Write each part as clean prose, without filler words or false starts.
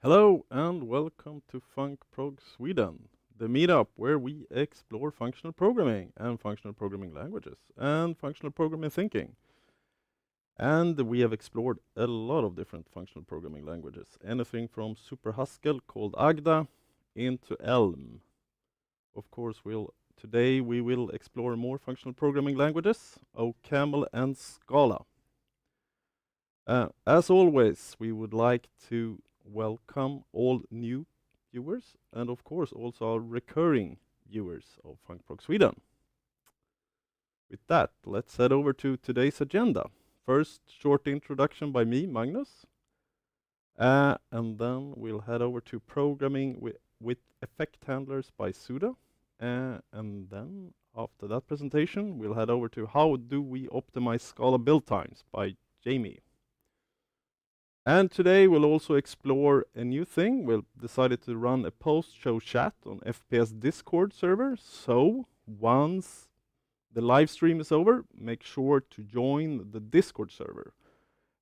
Hello and welcome to Func Prog Sweden, the meetup where we explore functional programming and functional programming languages and functional programming thinking. And we have explored a lot of different functional programming languages, anything from Super Haskell called Agda into Elm. Of course, today we will explore more functional programming languages, OCaml and Scala. As always, we would like to welcome all new viewers and of course also our recurring viewers of Func Prog Sweden. With that, let's head over to today's agenda. First, short introduction by me, Magnus, and then we'll head over to programming with effect handlers by Sudha, and then after that presentation, we'll head over to how do we optimize Scala build times by Jamie. And today we'll also explore a new thing. We've decided to run a post-show chat on FPS Discord server. So once the live stream is over, make sure to join the Discord server.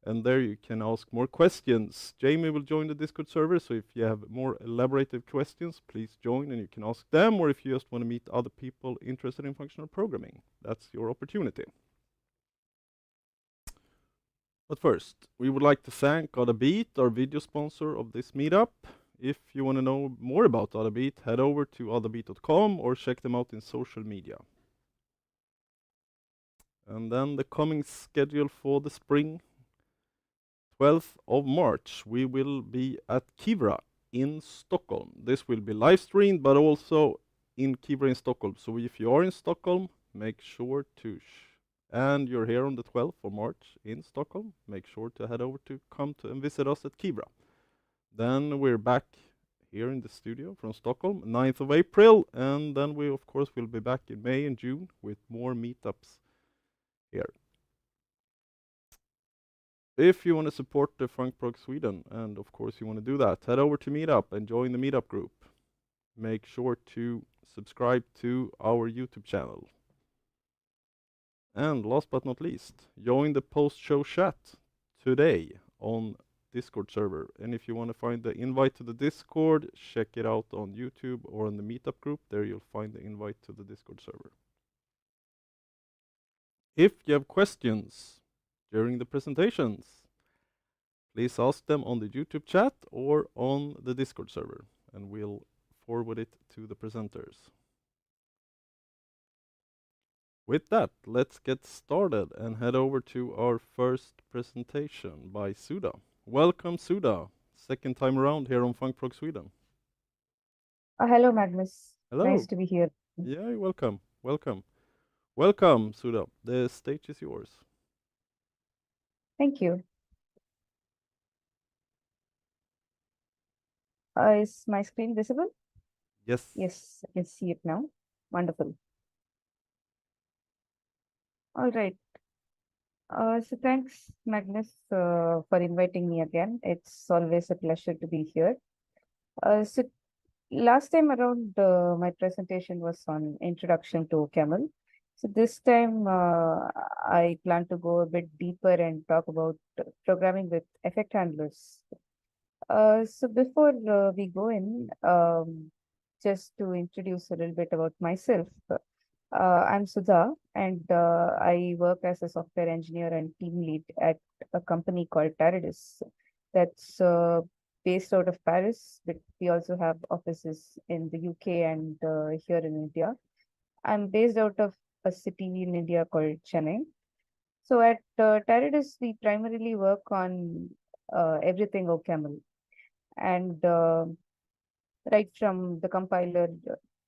And there you can ask more questions. Jamie will join the Discord server, so if you have more elaborated questions, please join and you can ask them, or if you just want to meet other people interested in functional programming, that's your opportunity. But first, we would like to thank Adabeat, our video sponsor of this meetup. If you want to know more about Adabeat, head over to adabeat.com or check them out in social media. And then the coming schedule for the spring, 12th of March, we will be at Kivra in Stockholm. This will be live streamed, but also in Kivra in Stockholm. So if you are in Stockholm, make sure to and you're here on the 12th of March in Stockholm, make sure to head over to come to and visit us at Kivra. Then we're back here in the studio from Stockholm, 9th of April, and then we of course will be back in May and June with more meetups here. If you want to support the Func Prog Sweden, and of course you want to do that, head over to MeetUp and join the MeetUp group. Make sure to subscribe to our YouTube channel. And last but not least, join the post-show chat today on Discord server. And if you want to find the invite to the Discord, check it out on YouTube or on the Meetup group. There you'll find the invite to the Discord server. If you have questions during the presentations, please ask them on the YouTube chat or on the Discord server, and we'll forward it to the presenters. With that, let's get started and head over to our first presentation by Sudha. Welcome, Sudha. Second time around here on Func Prog Sweden. Hello, Magnus. Hello. Nice to be here. Yeah, welcome. Welcome. Welcome, Sudha. The stage is yours. Thank you. Is my screen visible? Yes. Yes, I can see it now. Wonderful. All right. So thanks, Magnus, for inviting me again. It's always a pleasure to be here. So last time around, my presentation was on introduction to OCaml. So this time, I plan to go a bit deeper and talk about programming with effect handlers. So before we go in, just to introduce a little bit about myself, I'm Sudha, and I work as a software engineer and team lead at a company called Tarides that's based out of Paris, but we also have offices in the UK and here in India. I'm based out of a city in India called Chennai. So at Tarides, we primarily work on everything OCaml. And right from the compiler,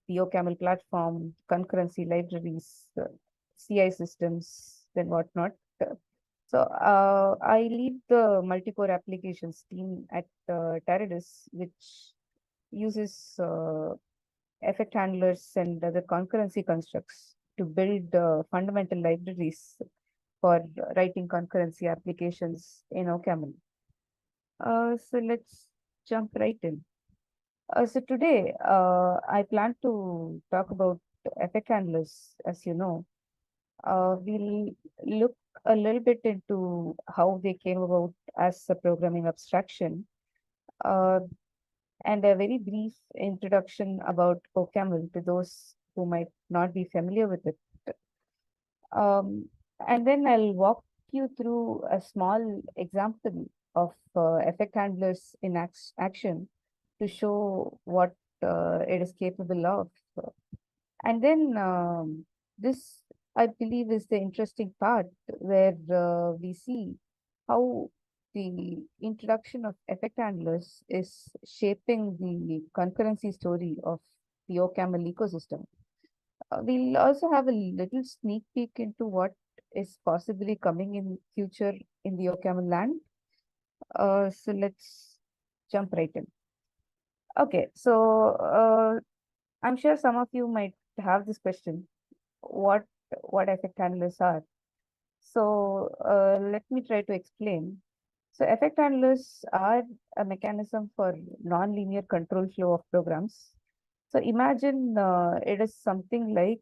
the OCaml platform, concurrency libraries, CI systems, then whatnot. So I lead the multi-core applications team at Tarides, which uses effect handlers and other concurrency constructs to build fundamental libraries for writing concurrency applications in OCaml. So let's jump right in. So today, I plan to talk about effect handlers, as you know. We'll look a little bit into how they came about as a programming abstraction. and a very brief introduction about OCaml to those who might not be familiar with it. Um, and then I'll walk you through a small example of effect handlers in action to show what it is capable of. And then this, I believe, is the interesting part where we see how the introduction of effect handlers is shaping the concurrency story of the OCaml ecosystem. We'll also have a little sneak peek into what is possibly coming in future in the OCaml land. So let's jump right in. Okay, so I'm sure some of you might have this question: what effect handlers are? So let me try to explain. So effect handlers are a mechanism for non-linear control flow of programs. So imagine it is something like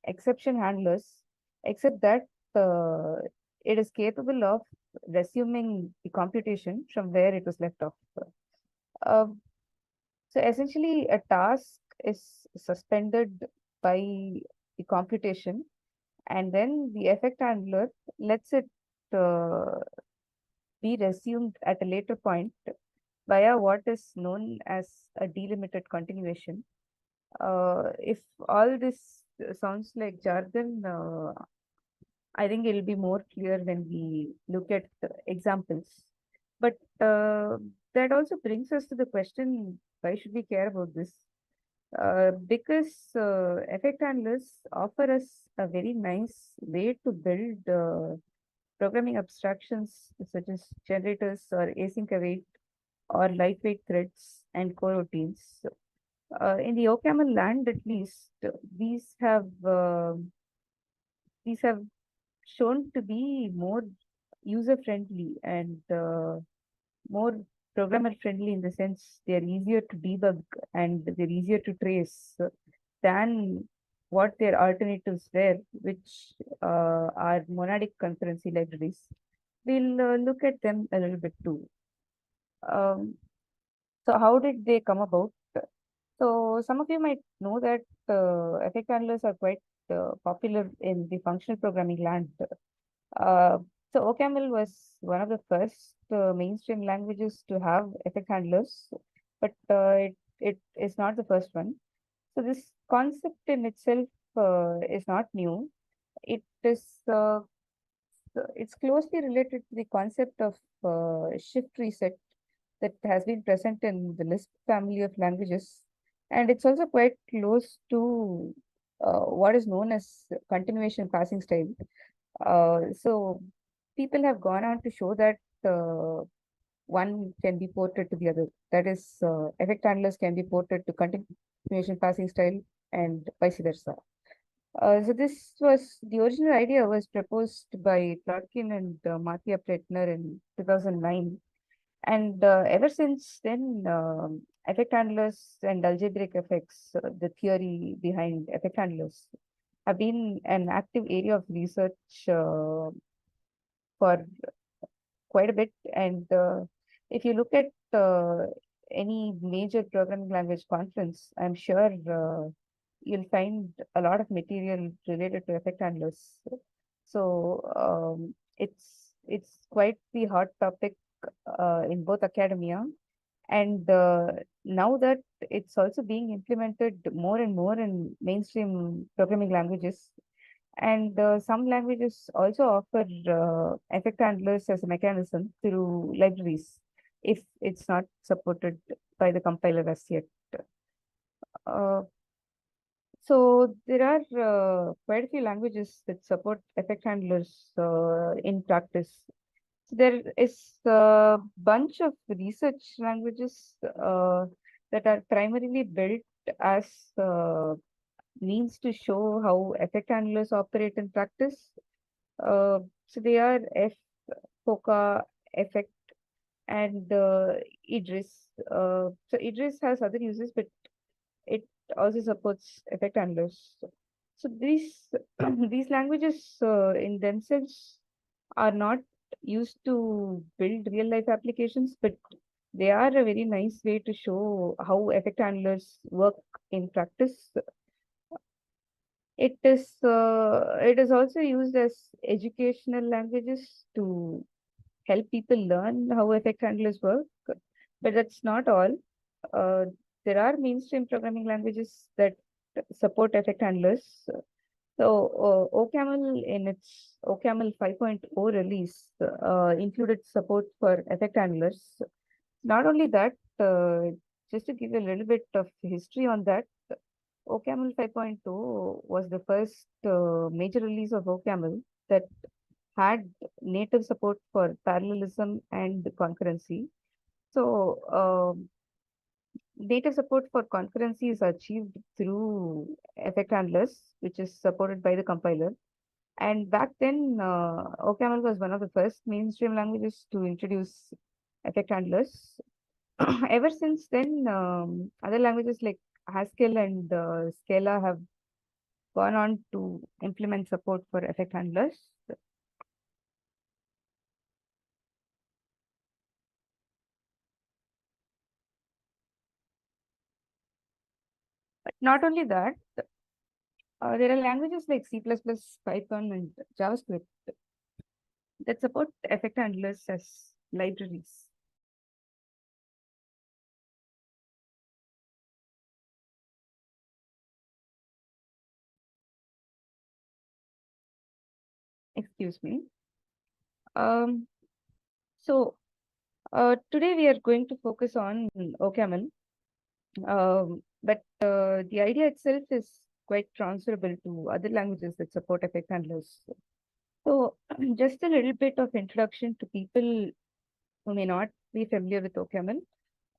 exception handlers, except that uh, it is capable of resuming the computation from where it was left off. Uh, so essentially, a task is suspended by the computation, and then the effect handler lets it uh, be resumed at a later point via what is known as a delimited continuation. If all this sounds like jargon, I think it'll be more clear when we look at examples. But that also brings us to the question, why should we care about this? Because effect handlers offer us a very nice way to build programming abstractions such as generators or async await or lightweight threads and coroutines. In the OCaml land, at least, these have uh, these have shown to be more user friendly and more programmer friendly in the sense they are easier to debug and they're easier to trace than what their alternatives were, which are monadic concurrency libraries. We'll look at them a little bit too. Um, so how did they come about? So some of you might know that effect handlers are quite popular in the functional programming land. Uh, so OCaml was one of the first mainstream languages to have effect handlers, but it is not the first one. So this concept in itself is not new. It is it's closely related to the concept of shift reset that has been present in the Lisp family of languages, and it's also quite close to what is known as continuation passing style. So people have gone on to show that one can be ported to the other. That is, effect handlers can be ported to continuation passing style and vice versa. So this was the original idea was proposed by Plotkin and Mattia Pretner in 2009, and ever since then, effect handlers and algebraic effects, the theory behind effect handlers, have been an active area of research for quite a bit. And if you look at any major programming language conference, I'm sure you'll find a lot of material related to effect handlers. So it's quite the hot topic in both academia and now that it's also being implemented more and more in mainstream programming languages. And some languages also offer effect handlers as a mechanism through libraries if it's not supported by the compiler as yet. Uh, so there are quite a few languages that support effect handlers in practice. So there is a bunch of research languages that are primarily built as means to show how effect handlers operate in practice. So they are Foca, Effect, and Idris. So Idris has other uses, but it also supports effect handlers. So these these languages in themselves are not used to build real life applications, but they are a very nice way to show how effect handlers work in practice. It is also used as educational languages to help people learn how effect handlers work, but that's not all. Uh, there are mainstream programming languages that support effect handlers. So, OCaml in its OCaml 5.0 release included support for effect handlers. Not only that, just to give you a little bit of history on that, OCaml 5.0 was the first major release of OCaml that had native support for parallelism and concurrency. So, native support for concurrency is achieved through effect handlers, which is supported by the compiler. And back then, OCaml was one of the first mainstream languages to introduce effect handlers. Ever since then, other languages like Haskell and Scala have gone on to implement support for effect handlers. But not only that, there are languages like C++, Python, and JavaScript that support effect handlers as libraries. Excuse me. Um, so today we are going to focus on OCaml, but the idea itself is quite transferable to other languages that support effect handlers. So, just a little bit of introduction to people who may not be familiar with OCaml.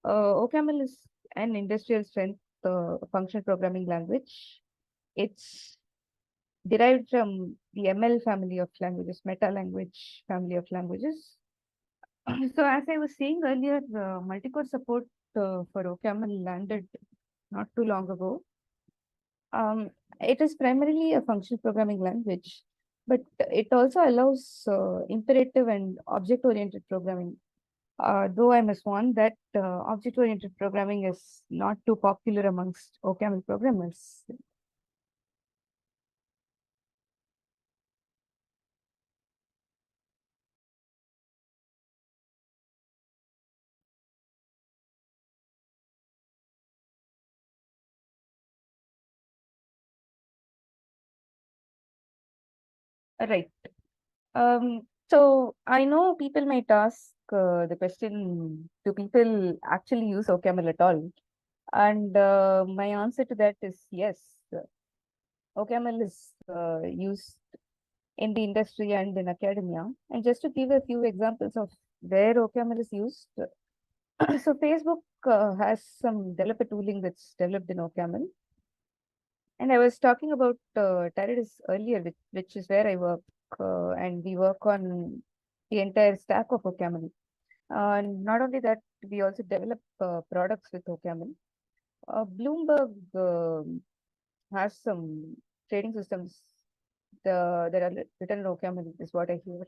OCaml is an industrial strength functional programming language. It's derived from the ML family of languages, meta language family of languages. So, as I was saying earlier, multi-core support for OCaml landed not too long ago. It is primarily a functional programming language, but it also allows imperative and object-oriented programming. Though I must warn that object-oriented programming is not too popular amongst OCaml programmers. Right. So I know people might ask the question, do people actually use OCaml at all? And my answer to that is yes. OCaml is used in the industry and in academia. And just to give a few examples of where OCaml is used, so Facebook has some developer tooling that's developed in OCaml. And I was talking about Tarides earlier, which is where I work, and we work on the entire stack of OCaml. Not only that, we also develop products with OCaml. Bloomberg has some trading systems that are written in OCaml, is what I hear.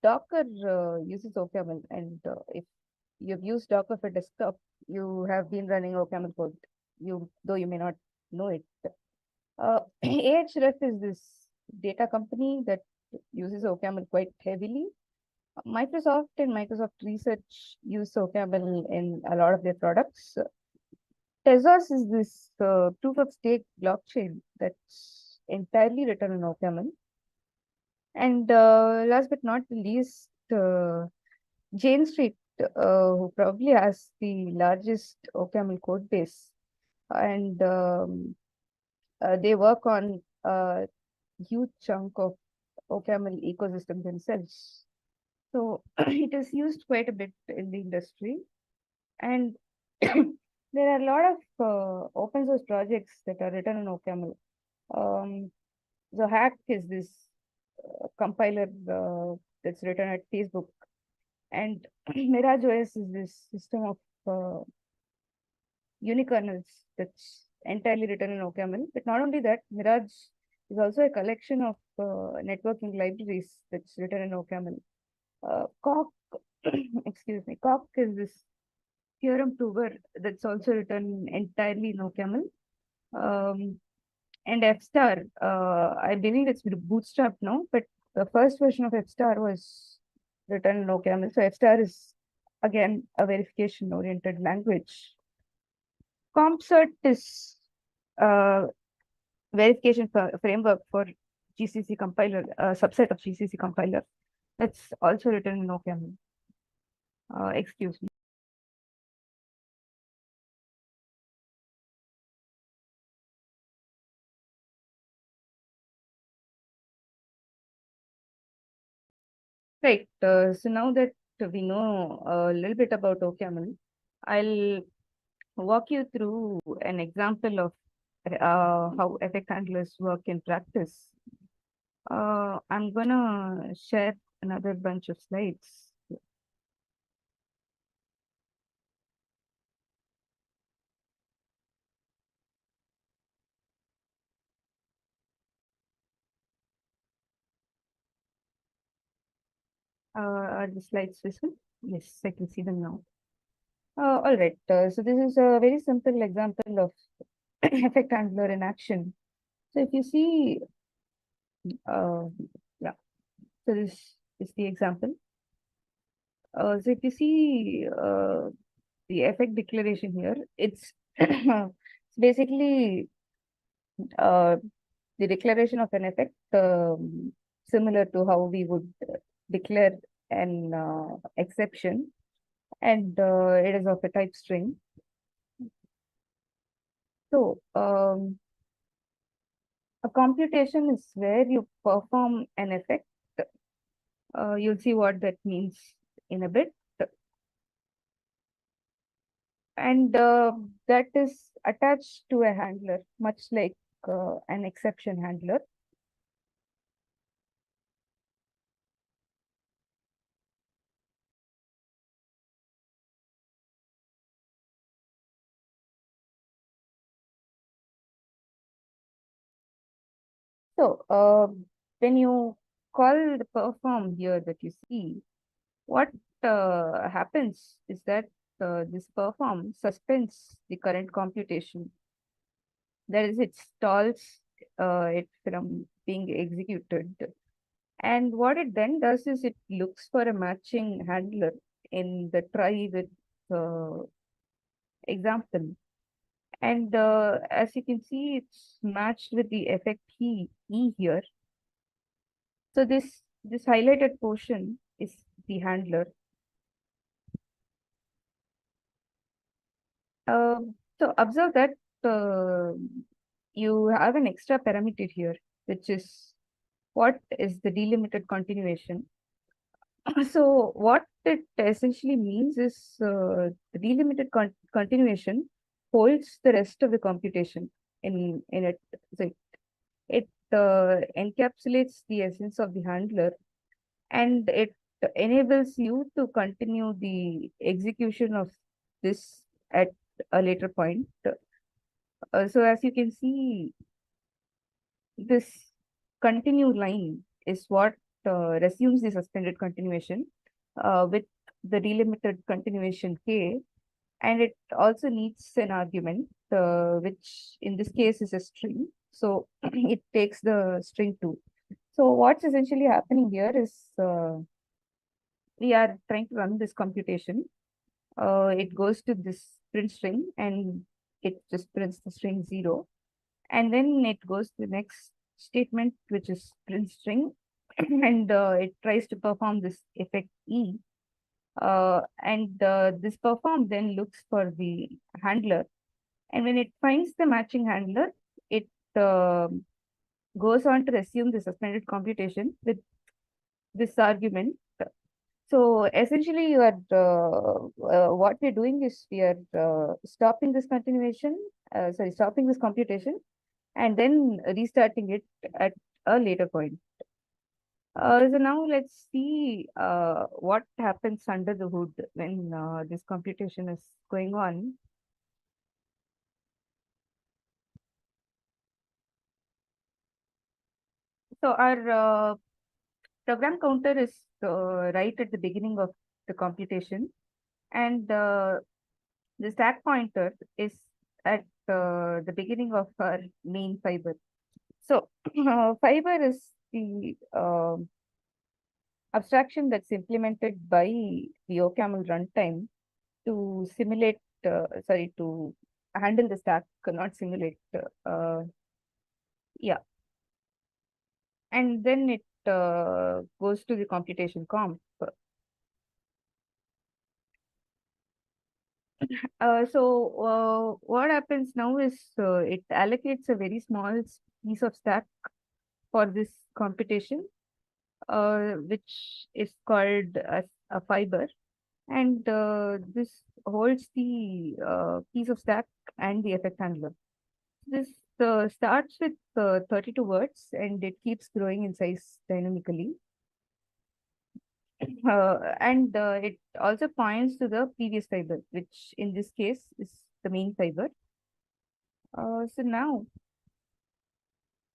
Docker uses OCaml, and if you've used Docker for desktop, you have been running OCaml code. Though you may not know it. Ahref is this data company that uses OCaml quite heavily. Microsoft and Microsoft Research use OCaml in a lot of their products. Tezos is this proof of stake blockchain that's entirely written in OCaml. And last but not the least, Jane Street, who probably has the largest OCaml code base, and they work on a huge chunk of OCaml ecosystem themselves. So it is used quite a bit in the industry, and there are a lot of open source projects that are written in OCaml. So Hack is this compiler that's written at Facebook, and MirageOS is this system of unikernels that's entirely written in OCaml. But not only that, Mirage is also a collection of networking libraries that's written in OCaml. Coq excuse me, Coq is this theorem prover that's also written entirely in OCaml. And F star, I believe it's bootstrapped now, but the first version of F star was written in OCaml. So F star is again a verification oriented language. CompCert is a verification framework for GCC compiler, a subset of GCC compiler. That's also written in OCaml. Excuse me. Right. So now that we know a little bit about OCaml, I'll walk you through an example of how effect handlers work in practice. I'm gonna share another bunch of slides. Are the slides visible? Yes, I can see them now. All right. So this is a very simple example of effect handler in action. So if you see, uh, yeah. So this is the example. So if you see the effect declaration here, it's it's basically uh, the declaration of an effect similar to how we would declare an exception, and it is of a type string. So a computation is where you perform an effect. You'll see what that means in a bit. And that is attached to a handler, much like an exception handler. So when you call the perform here that you see, what happens is that this perform suspends the current computation. That is, it stalls it from being executed. And what it then does is it looks for a matching handler in the try with example. And as you can see, it's matched with the effect E here. So this highlighted portion is the handler. So observe that uh, you have an extra parameter here, which is what is the delimited continuation. So what it essentially means is the delimited continuation holds the rest of the computation in it. So it encapsulates the essence of the handler, and it enables you to continue the execution of this at a later point. So as you can see, this continue line is what resumes the suspended continuation with the delimited continuation k, and it also needs an argument, which in this case is a string. So it takes the string 2. So what's essentially happening here is we are trying to run this computation. It goes to this print string and it just prints the string 0. And then it goes to the next statement, which is print string, and it tries to perform this effect E. And this perform then looks for the handler. And when it finds the matching handler, it goes on to assume the suspended computation with this argument. So essentially, you are what we're doing is we are stopping this continuation, stopping this computation, and then restarting it at a later point. So now let's see what happens under the hood when this computation is going on. So our program counter is right at the beginning of the computation, and the stack pointer is at the beginning of our main fiber. So fiber is the abstraction that's implemented by the OCaml runtime to simulate, to handle the stack, not simulate. Yeah, and then it goes to the computation comp. What happens now is it allocates a very small piece of stack for this computation, which is called as a fiber, and this holds the piece of stack and the effect handler. This starts with 32 words and it keeps growing in size dynamically. And it also points to the previous fiber, which in this case is the main fiber. So now,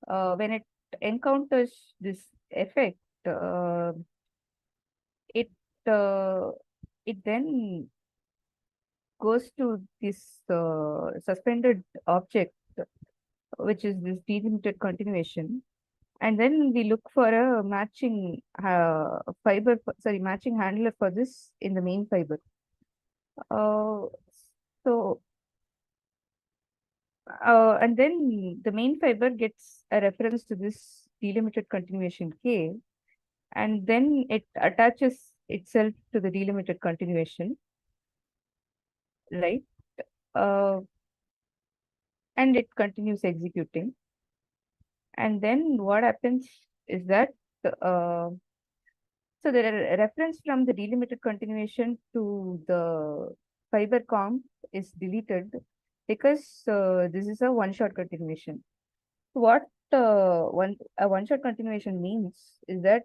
when it encounters this effect, it uh, it then goes to this suspended object, which is this delimited continuation, and then we look for a matching matching handler for this in the main fiber. Uh, so and then the main fiber gets a reference to this delimited continuation K, and then it attaches itself to the delimited continuation, right? Uh, and it continues executing. And then what happens is that uh, so there are a reference from the delimited continuation to the fiber comp is deleted because this is a one-shot continuation. What a one-shot continuation means is that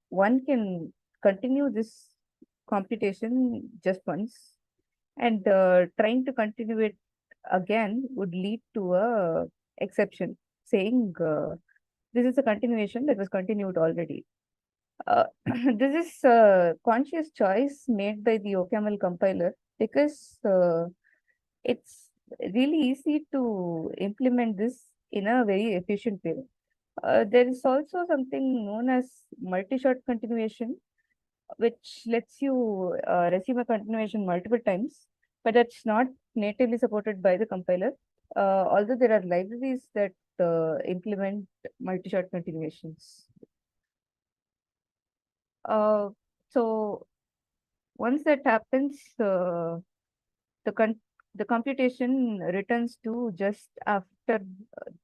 one can continue this computation just once, and trying to continue it again would lead to a exception saying this is a continuation that was continued already. This is a conscious choice made by the OCaml compiler because it's really easy to implement this in a very efficient way. There is also something known as multi-shot continuation, which lets you receive a continuation multiple times, but that's not natively supported by the compiler. Although there are libraries that implement multi-shot continuations. Uh, so once that happens, the con the computation returns to just after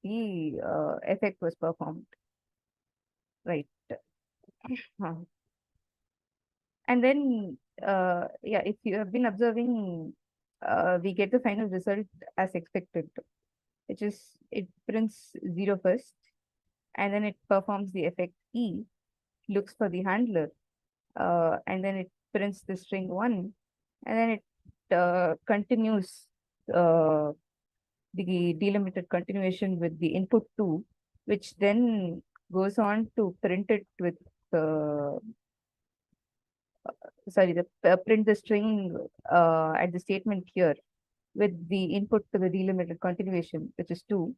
the effect was performed, right? Huh. And then, yeah, if you have been observing, we get the final result as expected, which is it prints 0 first, and then it performs the effect E, looks for the handler, and then it prints the string 1, and then it continues uh, the delimited continuation with the input 2, which then goes on to print it with uh, print the string at the statement here with the input to the delimited continuation, which is 2,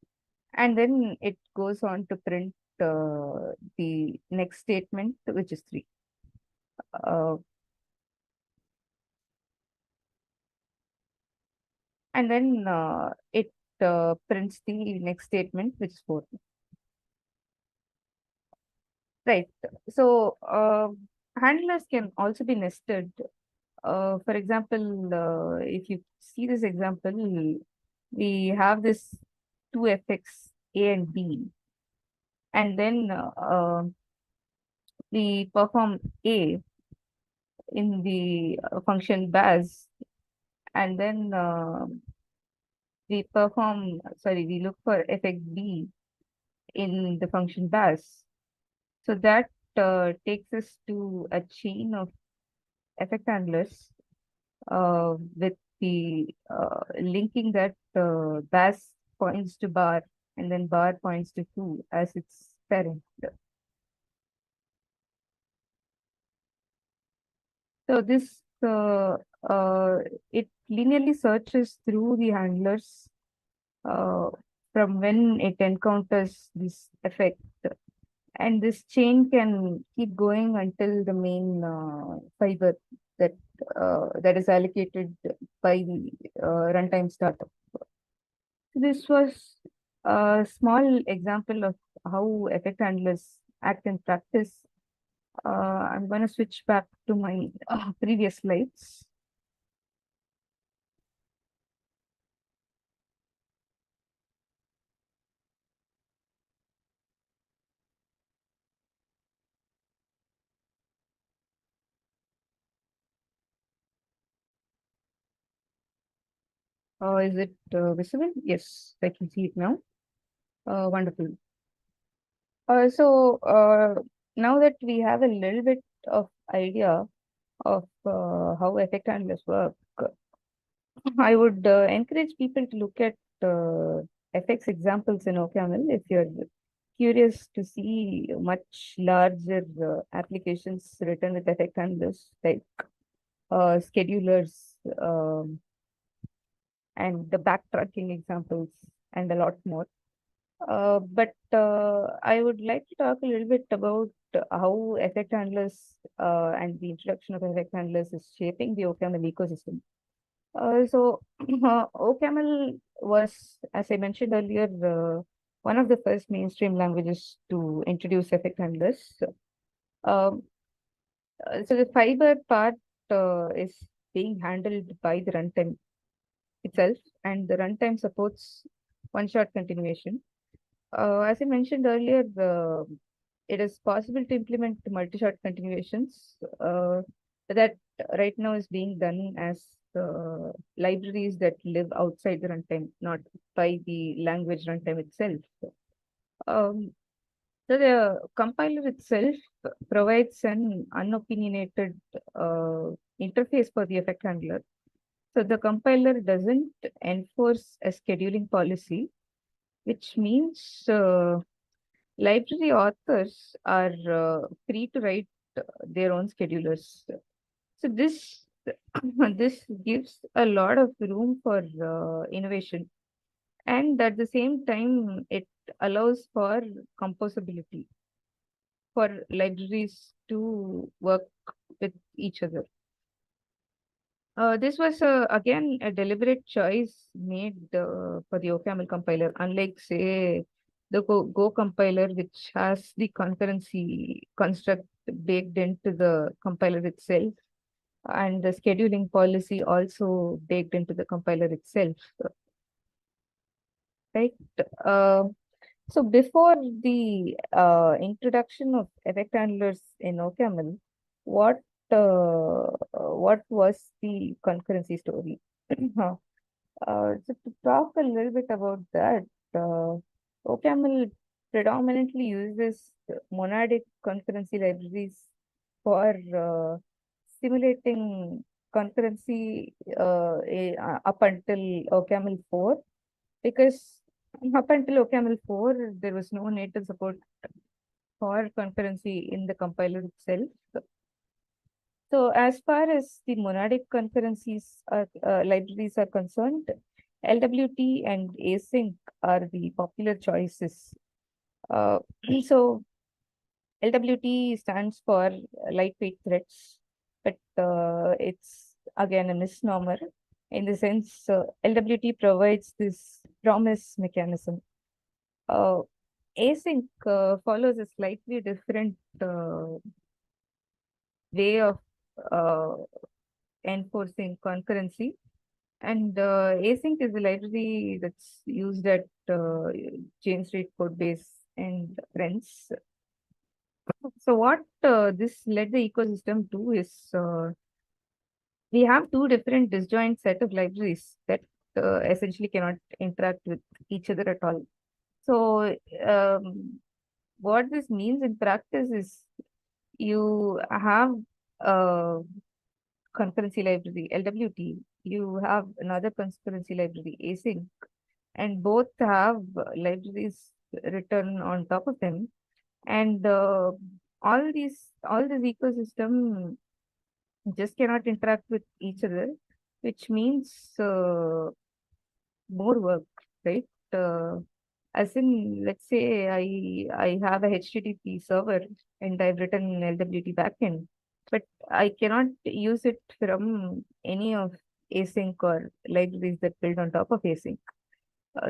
and then it goes on to print the next statement, which is 3. And then it prints the next statement, which is 4. Right. So handlers can also be nested. For example, if you see this example, we have this two effects A and B, and then we perform A in the function baz, and then we look for effect B in the function baz. So that takes us to a chain of effect handlers with the linking that baz points to bar and then bar points to 2 as its parent. So this it linearly searches through the handlers uh, from when it encounters this effect, and this chain can keep going until the main fiber that that is allocated by the runtime startup. This was a small example of how effect handlers act in practice. I'm going to switch back to my previous slides. Is it visible? Yes, I can see it now. Wonderful. So now that we have a little bit of idea of how effect handlers work, I would encourage people to look at FX examples in OCaml if you're curious to see much larger applications written with effect handlers like schedulers and the backtracking examples and a lot more. But I would like to talk a little bit about how effect handlers and the introduction of effect handlers is shaping the OCaml ecosystem. So OCaml was, as I mentioned earlier, one of the first mainstream languages to introduce effect handlers. Um, so the fiber part is being handled by the runtime itself, and the runtime supports one-shot continuation. As I mentioned earlier, it is possible to implement multi-shot continuations that right now is being done as libraries that live outside the runtime, not by the language runtime itself. Um, so the compiler itself provides an unopinionated interface for the effect handler. So the compiler doesn't enforce a scheduling policy, which means library authors are free to write their own schedulers. So this this gives a lot of room for innovation, and at the same time, it allows for composability for libraries to work with each other. This was again a deliberate choice made for the OCaml compiler, unlike say the Go compiler, which has the concurrency construct baked into the compiler itself, and the scheduling policy also baked into the compiler itself. Right. Uh, so before the introduction of effect handlers in OCaml, what what was the concurrency story? So to talk a little bit about that, OCaml predominantly uses monadic concurrency libraries for simulating concurrency up until OCaml 4, because up until OCaml 4, there was no native support for concurrency in the compiler itself. So as far as the monadic concurrencies libraries are concerned, LWT and async are the popular choices. Uh, so LWT stands for lightweight threads, but it's again a misnomer in the sense LWT provides this promise mechanism. Async follows a slightly different way of uh, enforcing concurrency. And async is a library that's used at James Street Codebase and friends. So what this led the ecosystem to is we have two different disjoint set of libraries that essentially cannot interact with each other at all. So what this means in practice is you have a concurrency library, LWT, you have another concurrency library, async, and both have libraries written on top of them. And all this ecosystem just cannot interact with each other, which means more work, right? As in, let's say I have a HTTP server and I've written an LWT backend, but I cannot use it from any of async or libraries that build on top of async.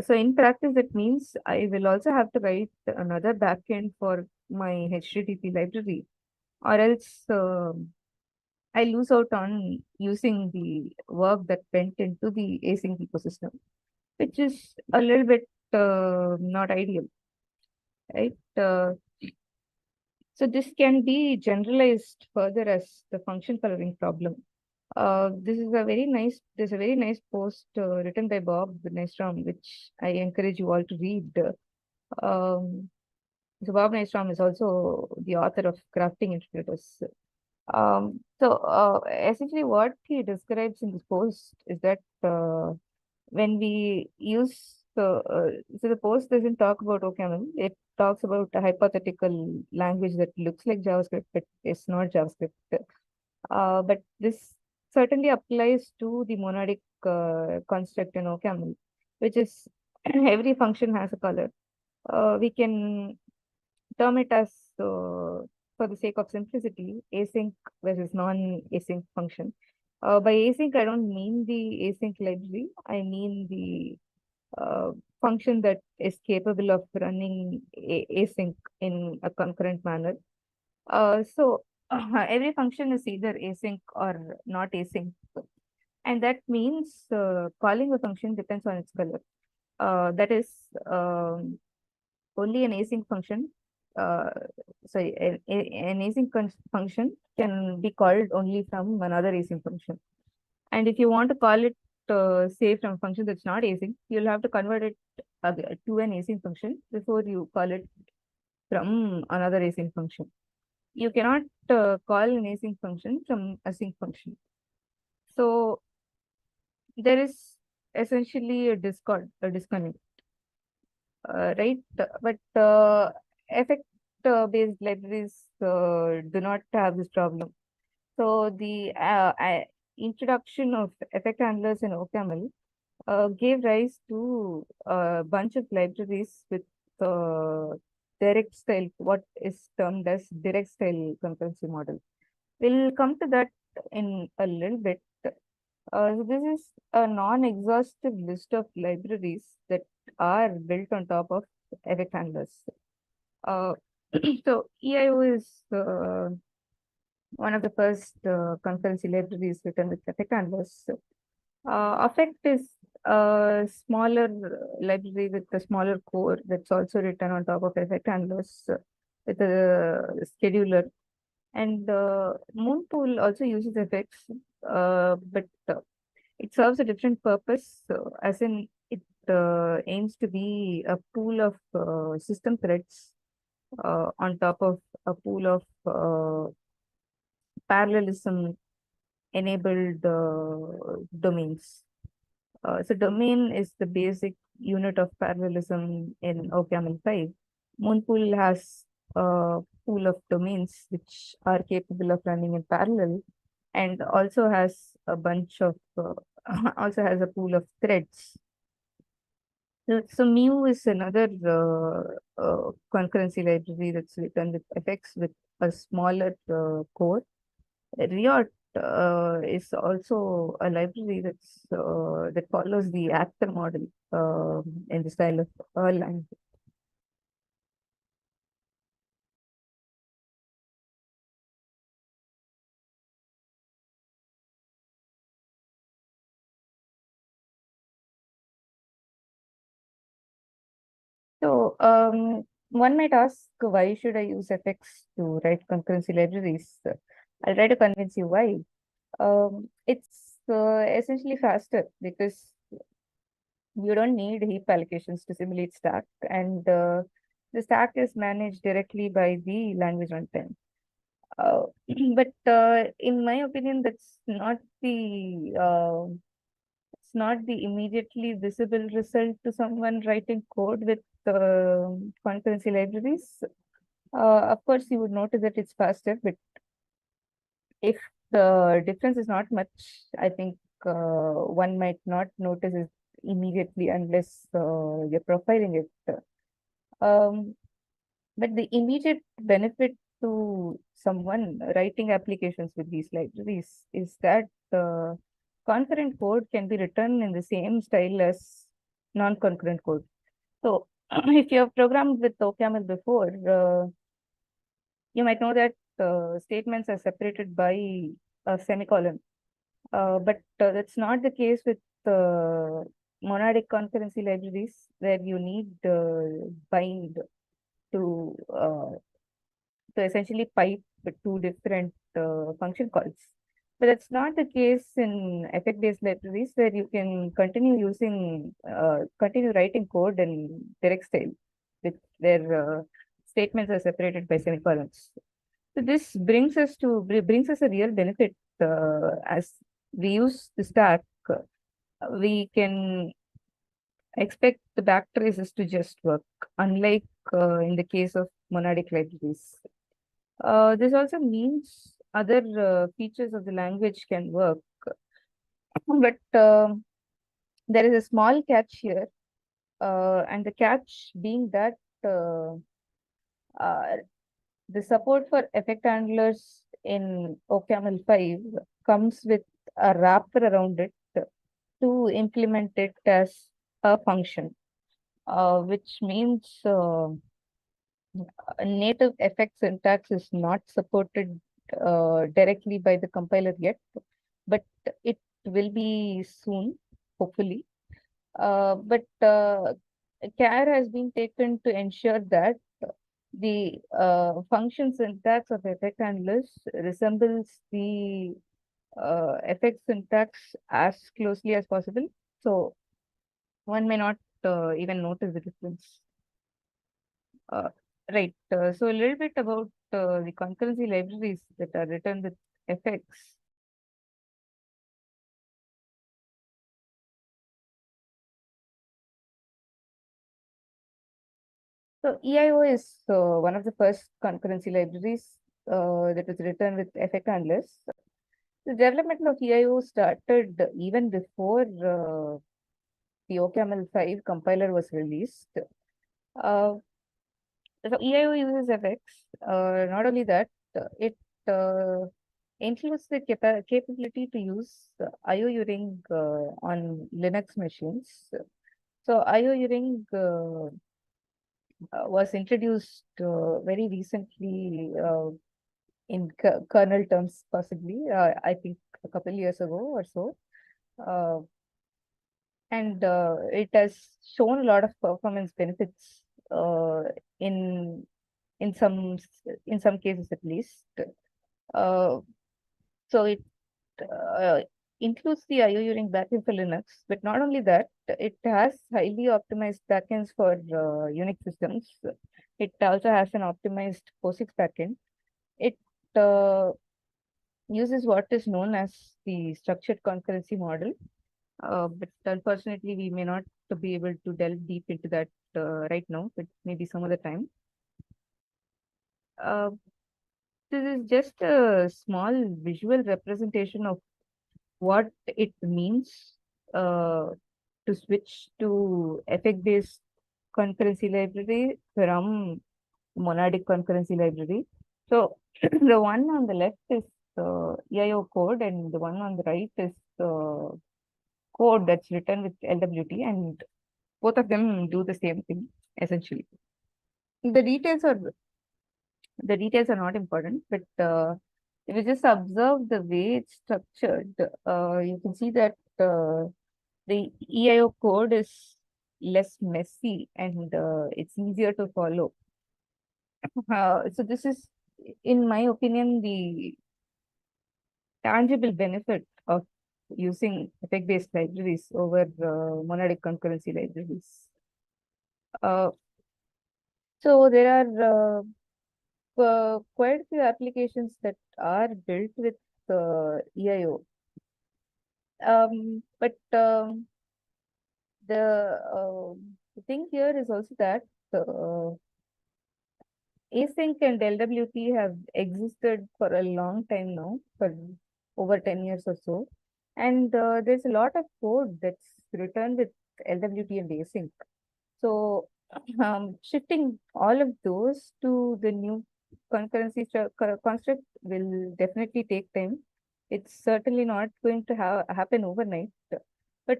So in practice, that means I will also have to write another backend for my HTTP library, or else I lose out on using the work that went into the async ecosystem, which is a little bit not ideal, right? So this can be generalized further as the function coloring problem. There's a very nice post written by Bob Nystrom, which I encourage you all to read. Um, so Bob Nystrom is also the author of Crafting Interpreters. Essentially what he describes in this post is that when we use the post doesn't talk about OCaml. It talks about a hypothetical language that looks like JavaScript, but it's not JavaScript. But this certainly applies to the monadic construct in OCaml, which is every function has a color. We can term it as, for the sake of simplicity, async versus non-async function. By async, I don't mean the async library. I mean the function that is capable of running async in a concurrent manner. So every function is either async or not async. And that means calling a function depends on its color. That is, only an async function, uh, an async function can be called only from another async function. And if you want to call it, say, from a function that's not async, you'll have to convert it to an async function before you call it from another async function. You cannot call an async function from a sync function. So there is essentially a disconnect, right? But effect-based libraries do not have this problem. So the introduction of effect handlers in OCaml gave rise to a bunch of libraries with direct style, what is termed as direct style concurrency model. We'll come to that in a little bit. So this is a non-exhaustive list of libraries that are built on top of effect handlers. Uh, so EIO is one of the first concurrency libraries written with effect handlers. Affect is a smaller library with a smaller core that's also written on top of effect handlers with a scheduler. And Moonpool also uses effects, but it serves a different purpose, as in it aims to be a pool of system threads on top of a pool of parallelism enabled domains. So domain is the basic unit of parallelism in OCaml 5. Moonpool has a pool of domains which are capable of running in parallel, and also has a bunch of also has a pool of threads. So Mu is another concurrency library that's written with effects with a smaller core. Riot is also a library that follows the actor model in the style of Erlang. So one might ask, why should I use effects to write concurrency libraries? I'll try to convince you why. It's essentially faster because you don't need heap allocations to simulate stack, and the stack is managed directly by the language runtime. Uh, but in my opinion, that's not the it's not the immediately visible result to someone writing code with concurrency libraries. Of course, you would notice that it's faster, but if the difference is not much. I think one might not notice it immediately unless you're profiling it. Um, but the immediate benefit to someone writing applications with these libraries is that concurrent code can be written in the same style as non-concurrent code. So if you have programmed with OCaml before, you might know that statements are separated by a semicolon. But that's not the case with monadic concurrency libraries, where you need bind to essentially pipe two different function calls. But that's not the case in effect-based libraries, where you can continue writing code in direct style, with where statements are separated by semicolons. So this brings us a real benefit as we use the stack. We can expect the backtraces to just work, unlike in the case of monadic libraries. This also means other features of the language can work, but there is a small catch here, and the catch being that uh, uh, the support for effect handlers in OCaml 5 comes with a wrapper around it to implement it as a function, which means native effect syntax is not supported directly by the compiler yet, but it will be soon, hopefully. But care has been taken to ensure that the function syntax of effect handlers resembles the effect syntax as closely as possible. So one may not even notice the difference. Uh, right. So a little bit about the concurrency libraries that are written with effects. So EIO is one of the first concurrency libraries that was written with effect handlers. The development of EIO started even before the OCaml 5 compiler was released. Uh, so EIO uses effects. Not only that, it uh, includes the capability to use IO Uring on Linux machines. So IO Uring was introduced very recently in kernel terms, possibly, I think a couple years ago or so. Uh, and it has shown a lot of performance benefits in in some in some cases at least. Uh, so it includes the IO Uring backend for Linux, but not only that, it has highly optimized backends for Unix systems. It also has an optimized POSIX backend. It uh, uses what is known as the structured concurrency model, but unfortunately, we may not be able to delve deep into that right now, but maybe some other time. Uh, this is just a small visual representation of what it means uh, to switch to effect-based concurrency library from monadic concurrency library. So the one on the left is EIO code, and the one on the right is code that's written with LWT, and both of them do the same thing essentially. The details are not important, but if you just observe the way it's structured, you can see that the EIO code is less messy and it's easier to follow. So this is, in my opinion, the tangible benefit of using effect-based libraries over monadic concurrency libraries. Uh, so there are quite a few applications that are built with EIO. But the thing here is also that async and LWT have existed for a long time now, for over 10 years or so. And there's a lot of code that's written with LWT and async. So shifting all of those to the new concurrency construct will definitely take time. It's certainly not going to happen overnight, but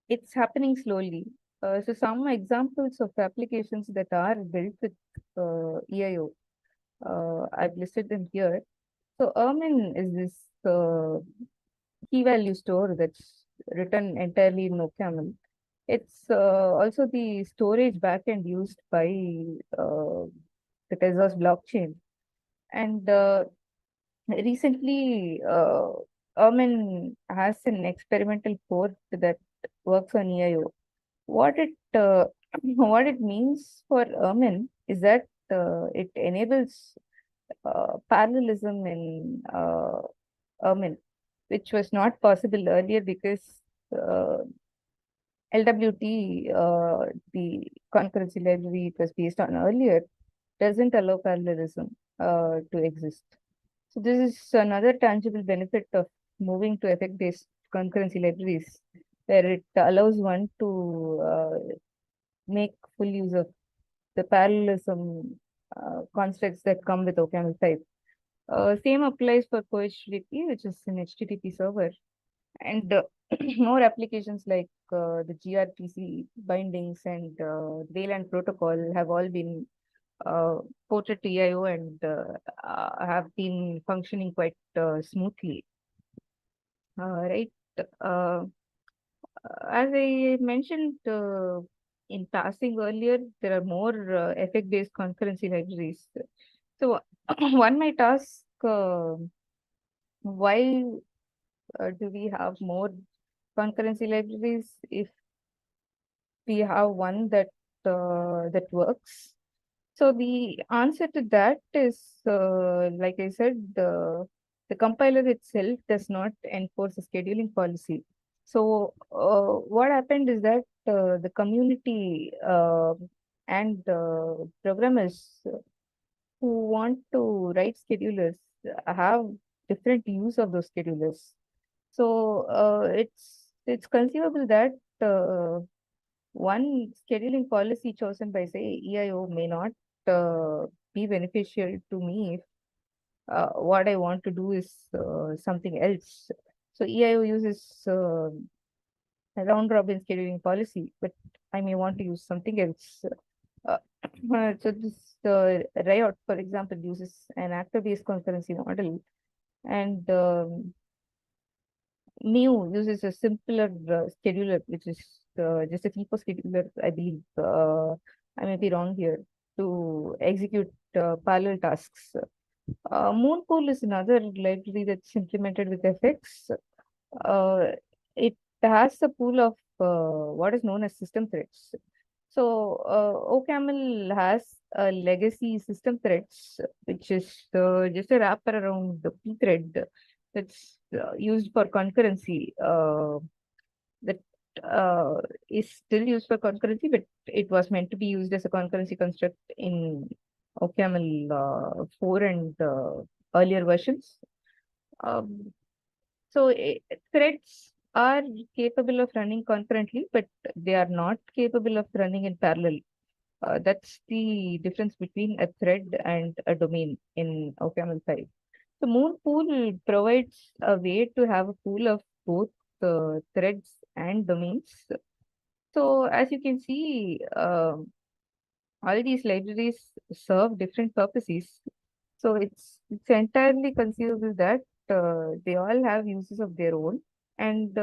it's happening slowly. So some examples of applications that are built with EIO, I've listed them here. So Ermin is this key value store that's written entirely in OCaml. It's also the storage backend used by the Tezos blockchain. And recently, Ermin has an experimental port that works on EIO. What it what it means for Ermin is that it enables parallelism in Ermin, which was not possible earlier because uh, LWT, the concurrency library it was based on earlier, doesn't allow parallelism to exist. So this is another tangible benefit of moving to effect-based concurrency libraries, where it allows one to make full use of the parallelism constructs that come with OCaml 5. Same applies for cohesivity, which is an HTTP server. And more applications like the gRPC bindings and Wayland protocol have all been uh, ported to EIO and have been functioning quite smoothly. Right. Uh, as I mentioned in passing earlier, there are more effect-based concurrency libraries. So one might ask, why do we have more concurrency libraries if we have one that works? So the answer to that is, like I said, the compiler itself does not enforce a scheduling policy. So what happened is that the community and programmers who want to write schedulers have different use of those schedulers. So it's conceivable that one scheduling policy chosen by, say, EIO may not be beneficial to me if what I want to do is something else. So EIO uses a round robin scheduling policy, but I may want to use something else. Uh, so this Riot, for example, uses an actor-based concurrency model, and Mu uses a simpler scheduler, which is just a FIFO scheduler, I believe. I may be wrong here, to execute parallel tasks. Moonpool is another library that's implemented with FX. It has a pool of what is known as system threads. So OCaml has a legacy system threads, which is just a wrapper around the P thread that's used for concurrency. That is still used for concurrency, but it was meant to be used as a concurrency construct in OCaml 4 and earlier versions. Um, so threads are capable of running concurrently, but they are not capable of running in parallel. That's the difference between a thread and a domain in OCaml 5. So Moonpool provides a way to have a pool of both threads and domains. So as you can see, all these libraries serve different purposes. So it's entirely conceivable that they all have uses of their own, and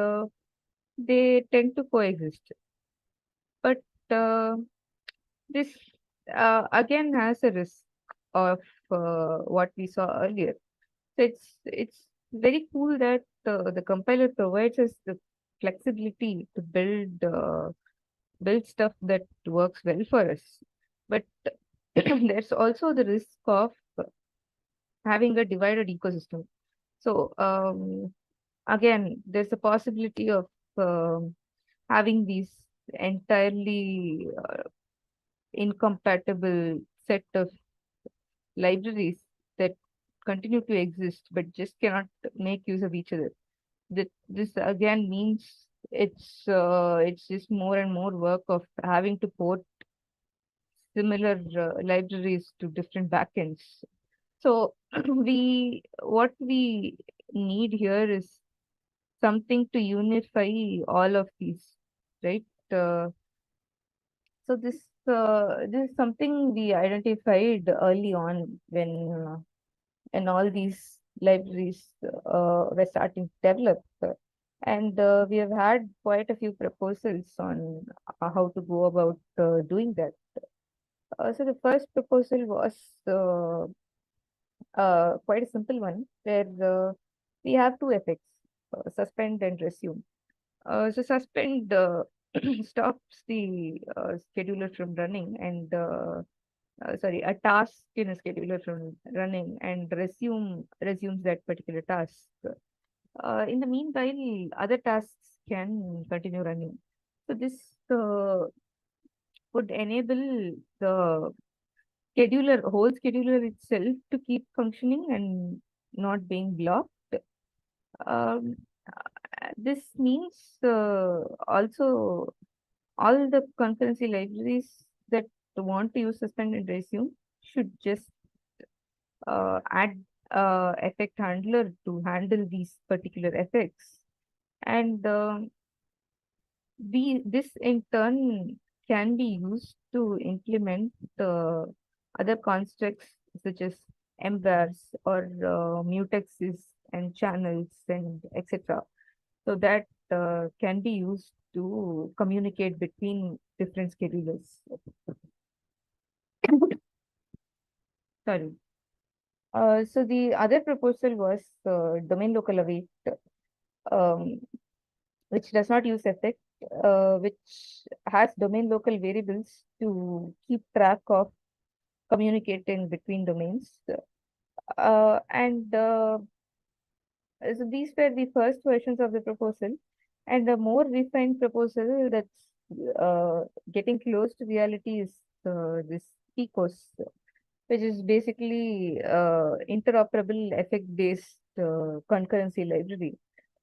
they tend to coexist. But this again has a risk of what we saw earlier. So it's very cool that the compiler provides us the flexibility to build stuff that works well for us. But there's also the risk of having a divided ecosystem. So again, there's a possibility of having these entirely incompatible set of libraries that continue to exist, but just cannot make use of each other. This again means it's just more and more work of having to port similar libraries to different backends. So what we need here is something to unify all of these, right? Uh, this is something we identified early on when all these libraries were starting to develop. And we have had quite a few proposals on how to go about doing that. So the first proposal was quite a simple one, where we have two effects, suspend and resume. So suspend stops the scheduler from running, and sorry, a task in a scheduler from running, and resumes that particular task. In the meanwhile, other tasks can continue running. So this uh, would enable the whole scheduler itself to keep functioning and not being blocked. Um, this means also all the concurrency libraries that want to use suspend and resume should just add effect handler to handle these particular effects. And this in turn can be used to implement other constructs such as mvars or mutexes and channels and etc. So that can be used to communicate between different schedulers. Sorry. So the other proposal was domain local await, um, which does not use effect, which has domain local variables to keep track of communicating between domains. And So these were the first versions of the proposal, and the more refined proposal that's getting close to reality is this PCOS, which is basically interoperable effect-based concurrency library.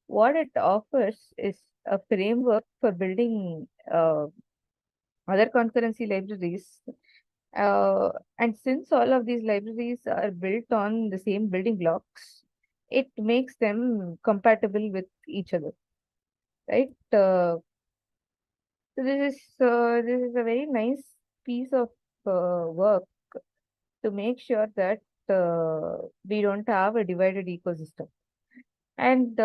What it offers is a framework for building other concurrency libraries. And since all of these libraries are built on the same building blocks, it makes them compatible with each other, right? So this is a very nice piece of work to make sure that we don't have a divided ecosystem. And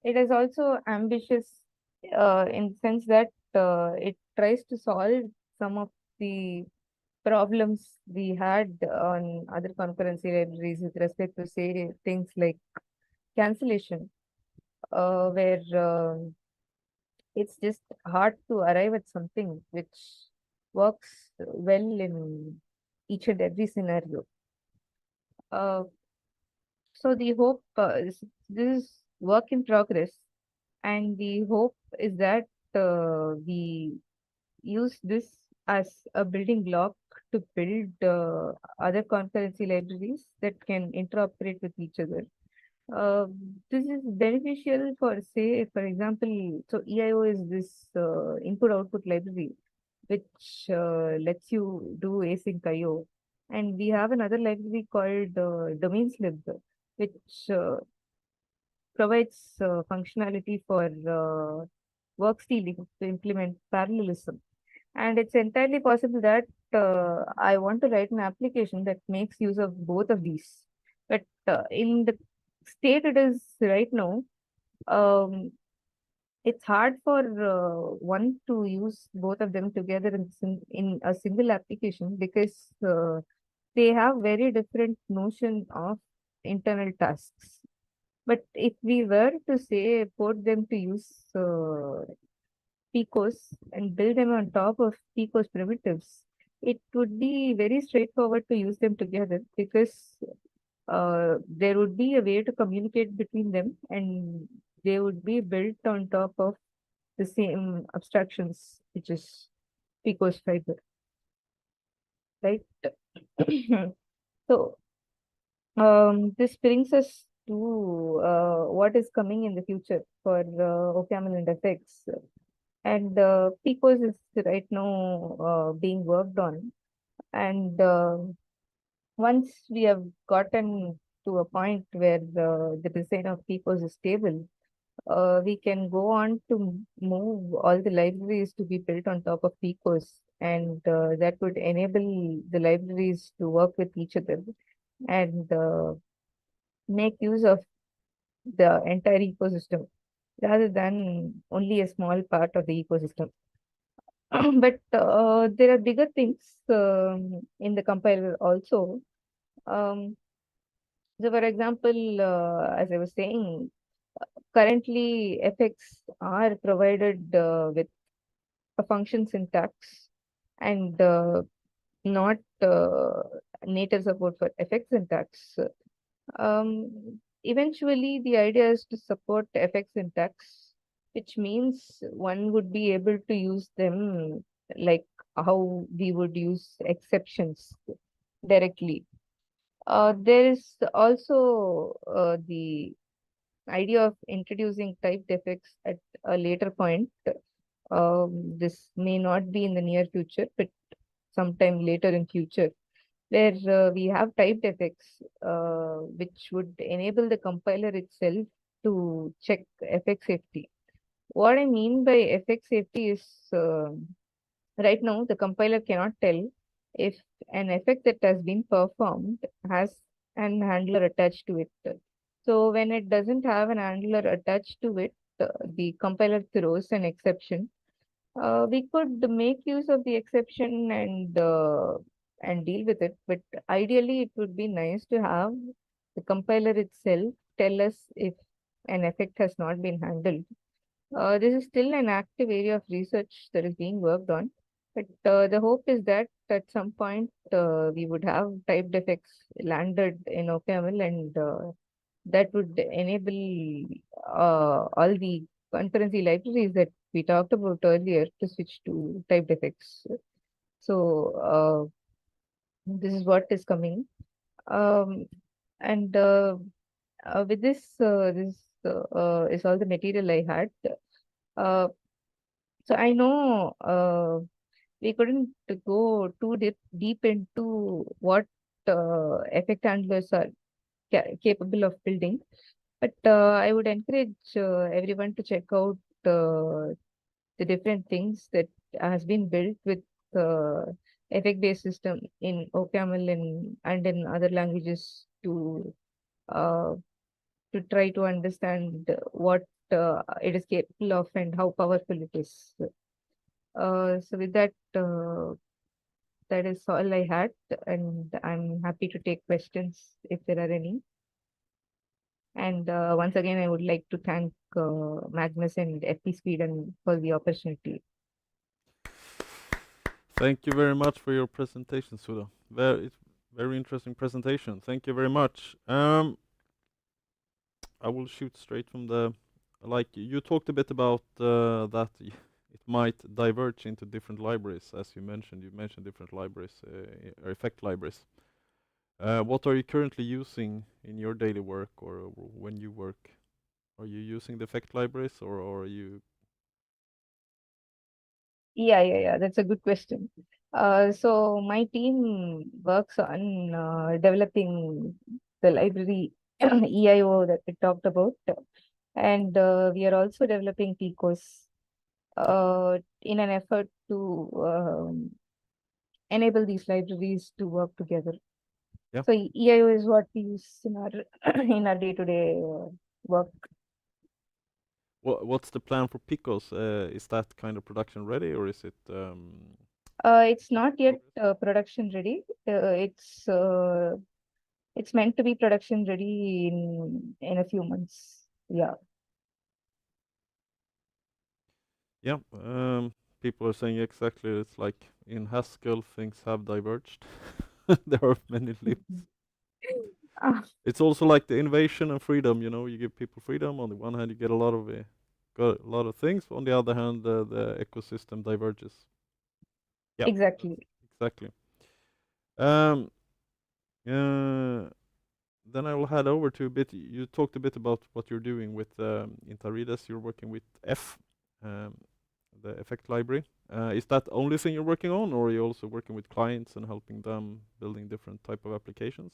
it is also ambitious in the sense that it tries to solve some of the problems we had on other concurrency libraries with respect to, say, things like cancellation, where it's just hard to arrive at something which works well in each and every scenario. Uh, so the hope this is work in progress, and the hope is that we use this as a building block to build other concurrency libraries that can interoperate with each other. Uh, this is beneficial for, say, for example, so EIO is this input-output library which lets you do async IO. And we have another library called domain slib, which provides functionality for work stealing to implement parallelism. And it's entirely possible that I want to write an application that makes use of both of these. But in the state it is right now, um, it's hard for one to use both of them together in a single application because they have very different notion of internal tasks. But if we were to say port them to use PCOS and build them on top of PCOS primitives, it would be very straightforward to use them together because there would be a way to communicate between them, and they would be built on top of the same abstractions, which is PCOS fiber, right? So This brings us to what is coming in the future for OCaml and FX. And PCOS is right now being worked on. And once we have gotten to a point where the design of PCOS is stable, we can go on to move all the libraries to be built on top of PCOS. And that would enable the libraries to work with each other and make use of the entire ecosystem rather than only a small part of the ecosystem. But there are bigger things in the compiler also. Um, so, for example, as I was saying, currently FX are provided with a function syntax and not native support for FX syntax. Eventually, the idea is to support FX syntax, which means one would be able to use them like how we would use exceptions directly. There is also the idea of introducing typed effects at a later point. This may not be in the near future, but sometime later in future, where we have typed effects, which would enable the compiler itself to check effect safety. What I mean by effect safety is right now the compiler cannot tell if an effect that has been performed has an handler attached to it. So when it doesn't have an handler attached to it, the compiler throws an exception. We could make use of the exception and deal with it, but ideally it would be nice to have the compiler itself tell us if an effect has not been handled. This is still an active area of research that is being worked on, but the hope is that at some point we would have typed effects landed in OCaml, and that would enable all the concurrency libraries that we talked about earlier to switch to typed effects. So this is what is coming. Um, and with this is all the material I had. Uh, so I know we couldn't go too deep into what effect handlers are capable of building, but I would encourage everyone to check out the different things that has been built with uh, effect-based system in OCaml and in other languages uh, to try to understand what it is capable of and how powerful it is. So with that, that is all I had, and I'm happy to take questions if there are any. And once again, I would like to thank Magnus and FP Sweden for the opportunity. Thank you very much for your presentation, Sudha. Very interesting presentation. Thank you very much. I will shoot straight from the, like you talked a bit about that it might diverge into different libraries, as you mentioned. You mentioned different libraries, or effect libraries. What are you currently using in your daily work or when you work? Are you using the effect libraries or are you? Yeah. That's a good question. So my team works on developing the library EIO that we talked about, and we are also developing PCOS in an effort to enable these libraries to work together. Yeah. So EIO is what we use in our in our day-to-day work. What's the plan for Picos? Is that kind of production ready or is it? It's not yet production ready. It's meant to be production ready in a few months. Yeah. Yeah. People are saying exactly. It's like in Haskell things have diverged. There are many limits. Ah, It's also like the innovation and freedom. You know, you give people freedom. On the one hand, you get a lot of things. On the other hand, the ecosystem diverges. Yeah, exactly. exactly. Um, uh, then I will head over to a bit. You talked a bit about what you're doing with in Tarides. You're working with um, the effect library. Is that the only thing you're working on, or are you also working with clients and helping them building different type of applications?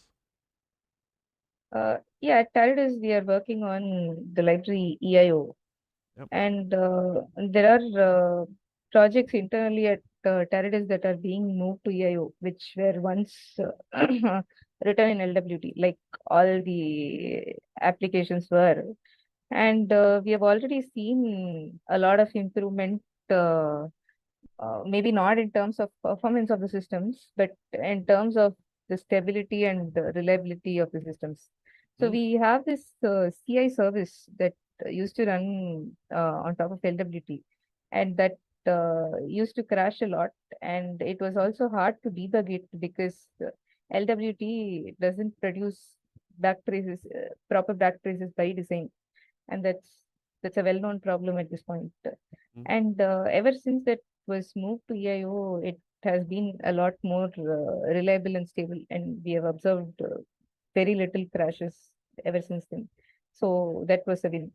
Yeah, at Tarides, we are working on the library EIO, Yep. and there are projects internally at Tarides that are being moved to EIO, which were once written in LWT, like all the applications were. And we have already seen a lot of improvement, maybe not in terms of performance of the systems, but in terms of the stability and the reliability of the systems. So Mm. we have this CI service that used to run on top of LWT, and that used to crash a lot. And it was also hard to debug it because LWT doesn't produce backtraces, proper backtraces by design, and that's a well-known problem at this point. Mm. And ever since that was moved to EIO, it has been a lot more reliable and stable, and we have observed very little crashes ever since then. So that was a win.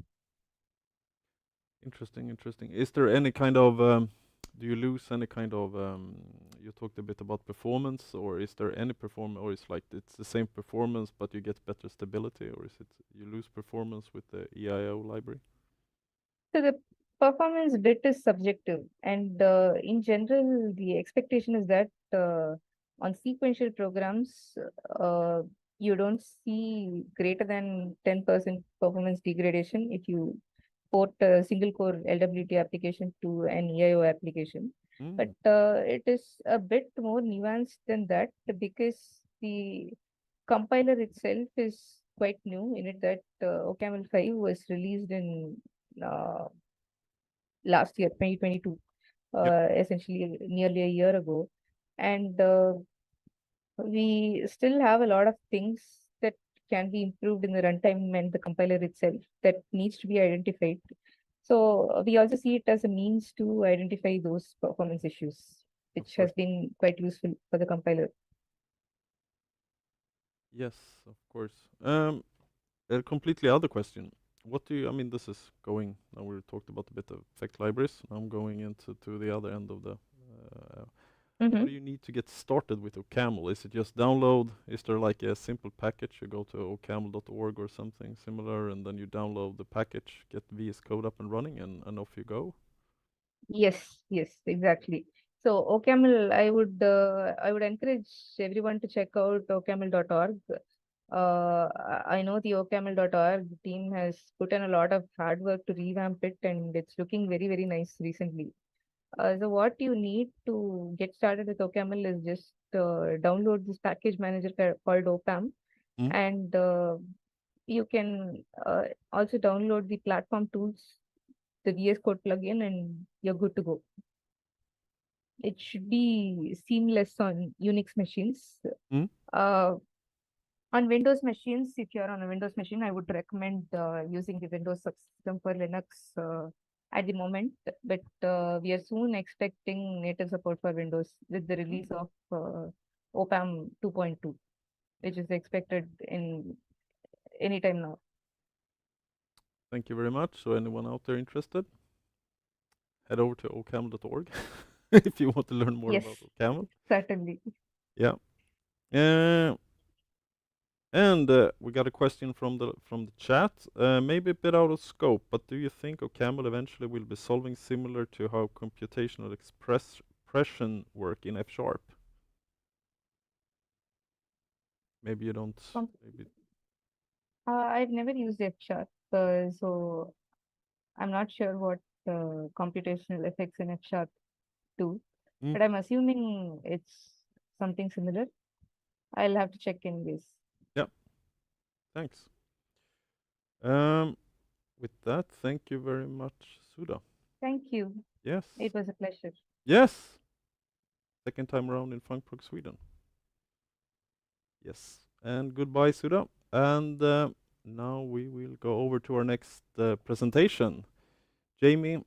Interesting, interesting. Is there any kind of do you lose any kind of you talked a bit about performance, or is there any performance, or it's like it's the same performance but you get better stability, or is it you lose performance with the EIO library? So the performance bit is subjective, and in general, the expectation is that on sequential programs, uh, you don't see greater than 10% performance degradation if you port a single core LWT application to an EIO application. But Mm. it is a bit more nuanced than that because the compiler itself is quite new in it that OCaml 5 was released in uh, last year, 2022, Yep. essentially nearly a year ago. And we still have a lot of things that can be improved in the runtime and the compiler itself that needs to be identified. So we also see it as a means to identify those performance issues, Of which course. has been quite useful for the compiler. Yes, of course. A completely other question. What do you, I mean, this is going, now we talked about a bit of effect libraries. Now I'm going into to the other end of the, what Mm-hmm. do you need to get started with OCaml? Is it just download? Is there like a simple package? You go to ocaml.org or something similar, and then you download the package, get VS Code up and running, and off you go? Yes, yes, exactly. So OCaml, I would encourage everyone to check out ocaml.org. I know the ocaml.org team has put in a lot of hard work to revamp it, and it's looking very, very nice recently. So what you need to get started with OCaml is just download this package manager called OPAM, Mm. and you can also download the platform tools, the VS Code plugin, and you're good to go. It should be seamless on Unix machines. Mm. Uh, on Windows machines, if you're on a Windows machine, I would recommend using the Windows subsystem for Linux at the moment. But we are soon expecting native support for Windows with the Mm. release of OPAM 2.2, which is expected in any time now. Thank you very much. So anyone out there interested, head over to ocaml.org if you want to learn more Yes, about OCaml. certainly. Yeah. Uh, And we got a question from the chat, maybe a bit out of scope, but do you think OCaml eventually will be solving similar to how computational expression work in F sharp? Maybe you don't. Um, Maybe. I've never used F sharp, so I'm not sure what computational effects in F sharp do, Mm. but I'm assuming it's something similar. I'll have to check in this. Yeah. Thanks. Um, with that, thank you very much, Sudha. Thank you. Yes. It was a pleasure. Yes. Second time around in Func Prog Sweden. Yes. And goodbye, Sudha. And now we will go over to our next presentation. Jamie,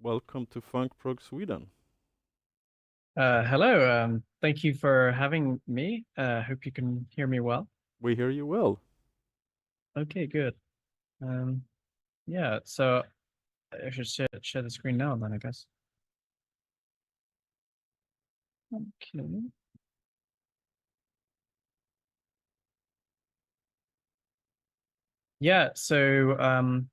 welcome to Func Prog Sweden. Hello. Thank you for having me. Hope you can hear me well. We hear you well. Okay, good. Yeah, so I should share the screen now then, I guess. Okay. Yeah, so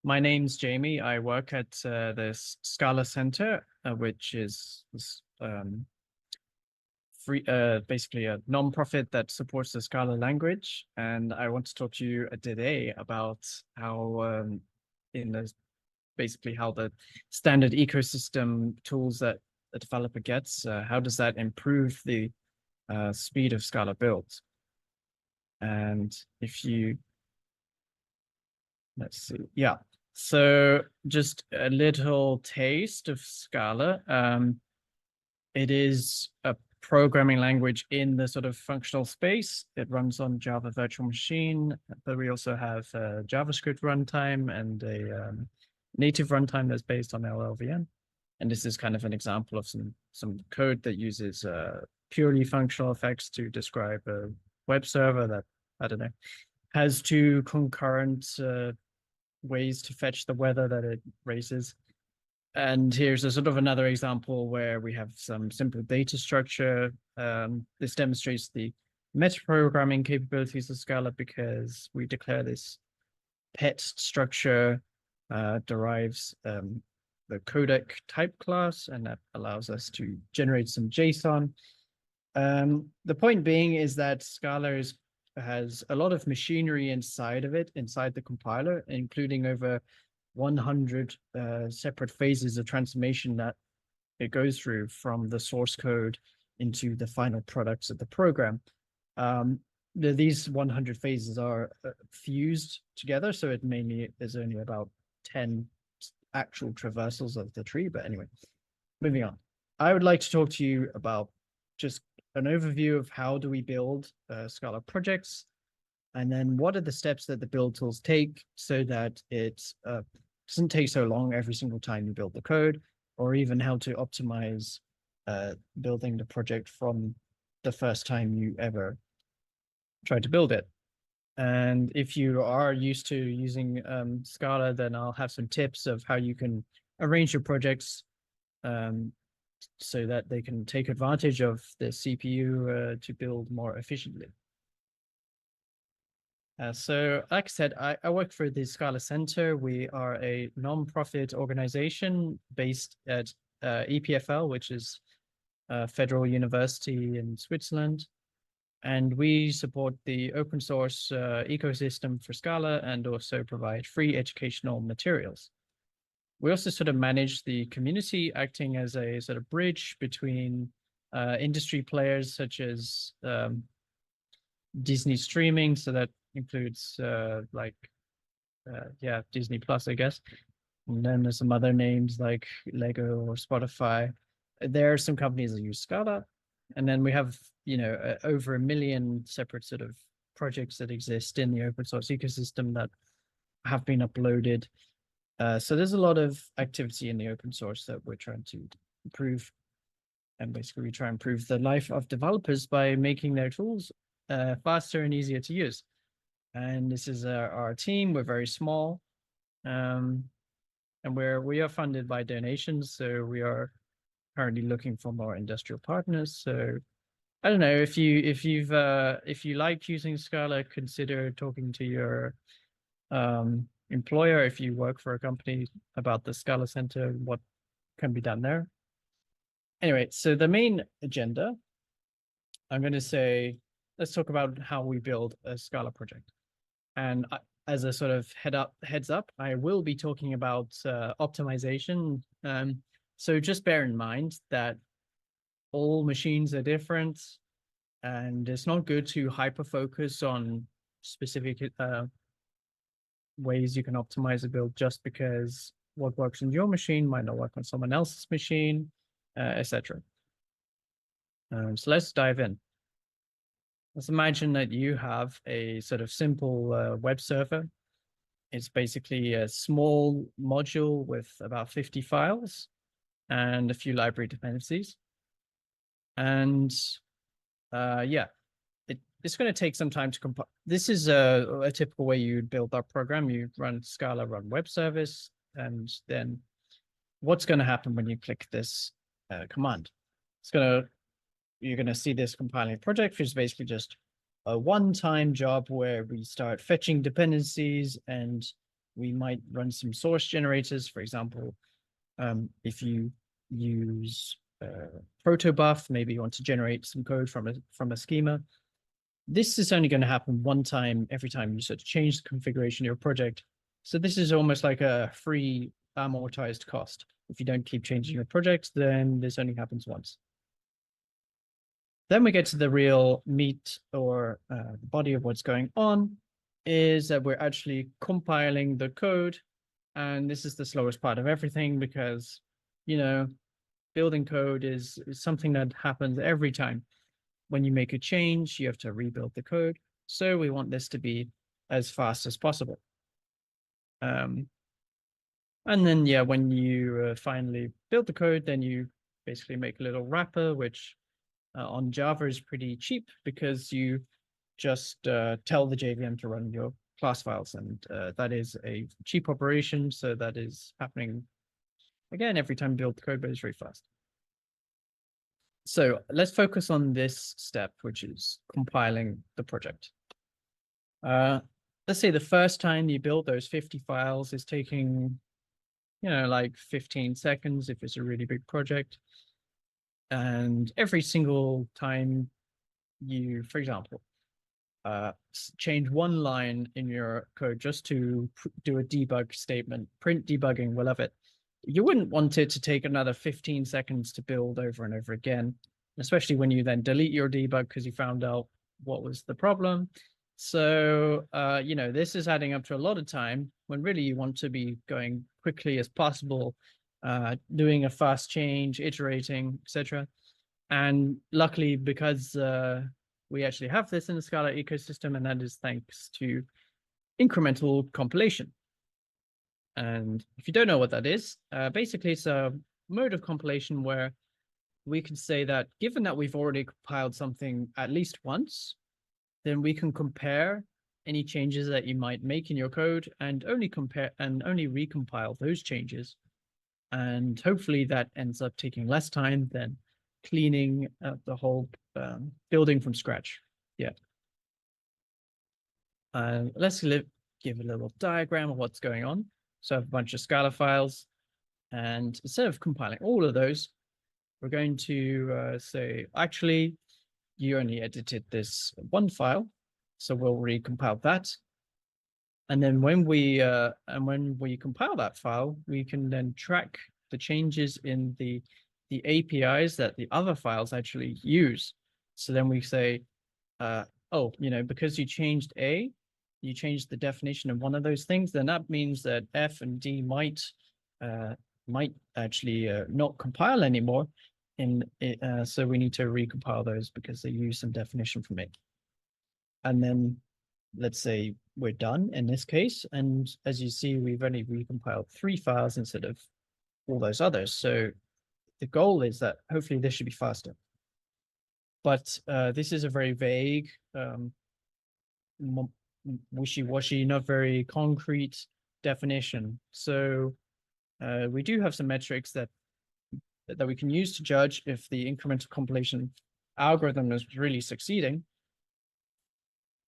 my name's Jamie. I work at this Scala Center, which is free, basically a non-profit that supports the Scala language. And I want to talk to you today about how basically how the standard ecosystem tools that a developer gets, how does that improve the speed of Scala builds? And if you, let's see, yeah. So just a little taste of Scala. It is a programming language in the sort of functional space. It runs on Java Virtual Machine, but we also have a JavaScript runtime and a native runtime that's based on LLVM. And this is kind of an example of some code that uses purely functional effects to describe a web server that, I don't know, has two concurrent ways to fetch the weather that it races. And here's a sort of another example where we have some simple data structure. This demonstrates the metaprogramming capabilities of Scala because we declare this pet structure derives the codec type class, and that allows us to generate some JSON. The point being is that Scala has a lot of machinery inside of it, inside the compiler, including over 100 separate phases of transformation that it goes through from the source code into the final products of the program. These 100 phases are fused together, so it mainly is only about 10 actual traversals of the tree. But anyway, moving on. I would like to talk to you about just an overview of how do we build Scala projects, and then what are the steps that the build tools take so that it doesn't take so long every single time you build the code, or even how to optimize building the project from the first time you ever try to build it. And if you are used to using Scala, then I'll have some tips of how you can arrange your projects so that they can take advantage of the CPU to build more efficiently. So like I said, I work for the Scala Center. We are a non-profit organization based at EPFL, which is a federal university in Switzerland. And we support the open source ecosystem for Scala and also provide free educational materials. We also sort of manage the community, acting as a sort of bridge between industry players such as Disney streaming. So that includes Disney Plus, I guess. And then there's some other names like Lego or Spotify. There are some companies that use Scala. And then we have, over 1 million separate sort of projects that exist in the open source ecosystem that have been uploaded. So there's a lot of activity in the open source that we're trying to improve. And basically we try and improve the life of developers by making their tools faster and easier to use. And this is our team. We're very small. And we are funded by donations. So we are currently looking for more industrial partners. So I don't know, if you like using Scala, consider talking to your employer if you work for a company about the Scala Center, what can be done there. Anyway, so the main agenda, I'm going to say, let's talk about how we build a Scala project. And as a sort of heads up, I will be talking about optimization. So just bear in mind that all machines are different, and it's not good to hyper focus on specific ways you can optimize a build just because what works on your machine might not work on someone else's machine, etc. So let's dive in. Let's imagine that you have a sort of simple web server. It's basically a small module with about 50 files and a few library dependencies. And it's going to take some time to compile. This is a typical way you'd build our program. You run Scala, run web service, and then what's going to happen when you click this command? You're going to see this compiling project, which is basically just a one-time job where we start fetching dependencies, and we might run some source generators. For example, if you use protobuf, maybe you want to generate some code from a schema. This is only going to happen one time every time you sort of change the configuration of your project. So this is almost like a free amortized cost. If you don't keep changing your project, then this only happens once. Then we get to the real meat or the body of what's going on, is that we're actually compiling the code. And this is the slowest part of everything because, you know, building code is something that happens every time. When you make a change, you have to rebuild the code. So we want this to be as fast as possible. And then, yeah, when you finally build the code, then you basically make a little wrapper, which on Java is pretty cheap because you just tell the JVM to run your class files. And that is a cheap operation. So that is happening, again, every time you build the code, but it's very fast. So let's focus on this step, which is compiling the project. Let's say the first time you build those 50 files is taking, you know, like 15 seconds if it's a really big project. And every single time you, for example, change one line in your code just to do a debug statement, print debugging, we'll have it. You wouldn't want it to take another 15 seconds to build over and over again, especially when you then delete your debug because you found out what was the problem. So, you know, this is adding up to a lot of time when really you want to be going quickly as possible, doing a fast change, iterating, etc. And luckily, because we actually have this in the Scala ecosystem, and that is thanks to incremental compilation. And if you don't know what that is, basically it's a mode of compilation where we can say that given that we've already compiled something at least once, then we can compare any changes that you might make in your code and only recompile those changes. And hopefully that ends up taking less time than cleaning the whole building from scratch. Yeah. Let's give a little diagram of what's going on. So I have a bunch of Scala files, and instead of compiling all of those, we're going to say, actually, you only edited this one file, so we'll recompile that. And then when we compile that file, we can then track the changes in the APIs that the other files actually use. So then we say, oh, you know, because you changed A, you changed the definition of one of those things, then that means that F and D might actually not compile anymore. So we need to recompile those because they use some definition from it. And then let's say we're done in this case. And as you see, we've only recompiled 3 files instead of all those others. So the goal is that hopefully this should be faster. But this is a very vague, wishy-washy, not very concrete definition. So we do have some metrics that we can use to judge if the incremental compilation algorithm is really succeeding.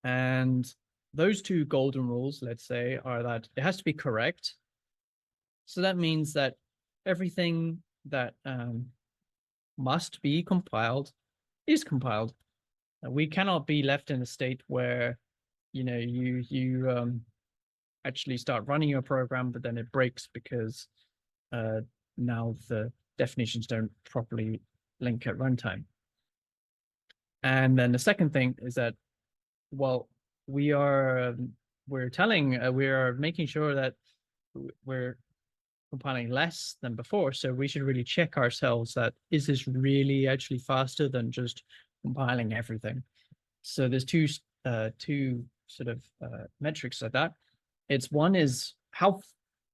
And those 2 golden rules, let's say, are that it has to be correct. So that means that everything that must be compiled is compiled. We cannot be left in a state where, you know, you actually start running your program, but then it breaks because now the definitions don't properly link at runtime. And then the second thing is that, well, we are making sure that we're compiling less than before. So we should really check ourselves that, is this really actually faster than just compiling everything? So there's two sort of metrics like that. One is how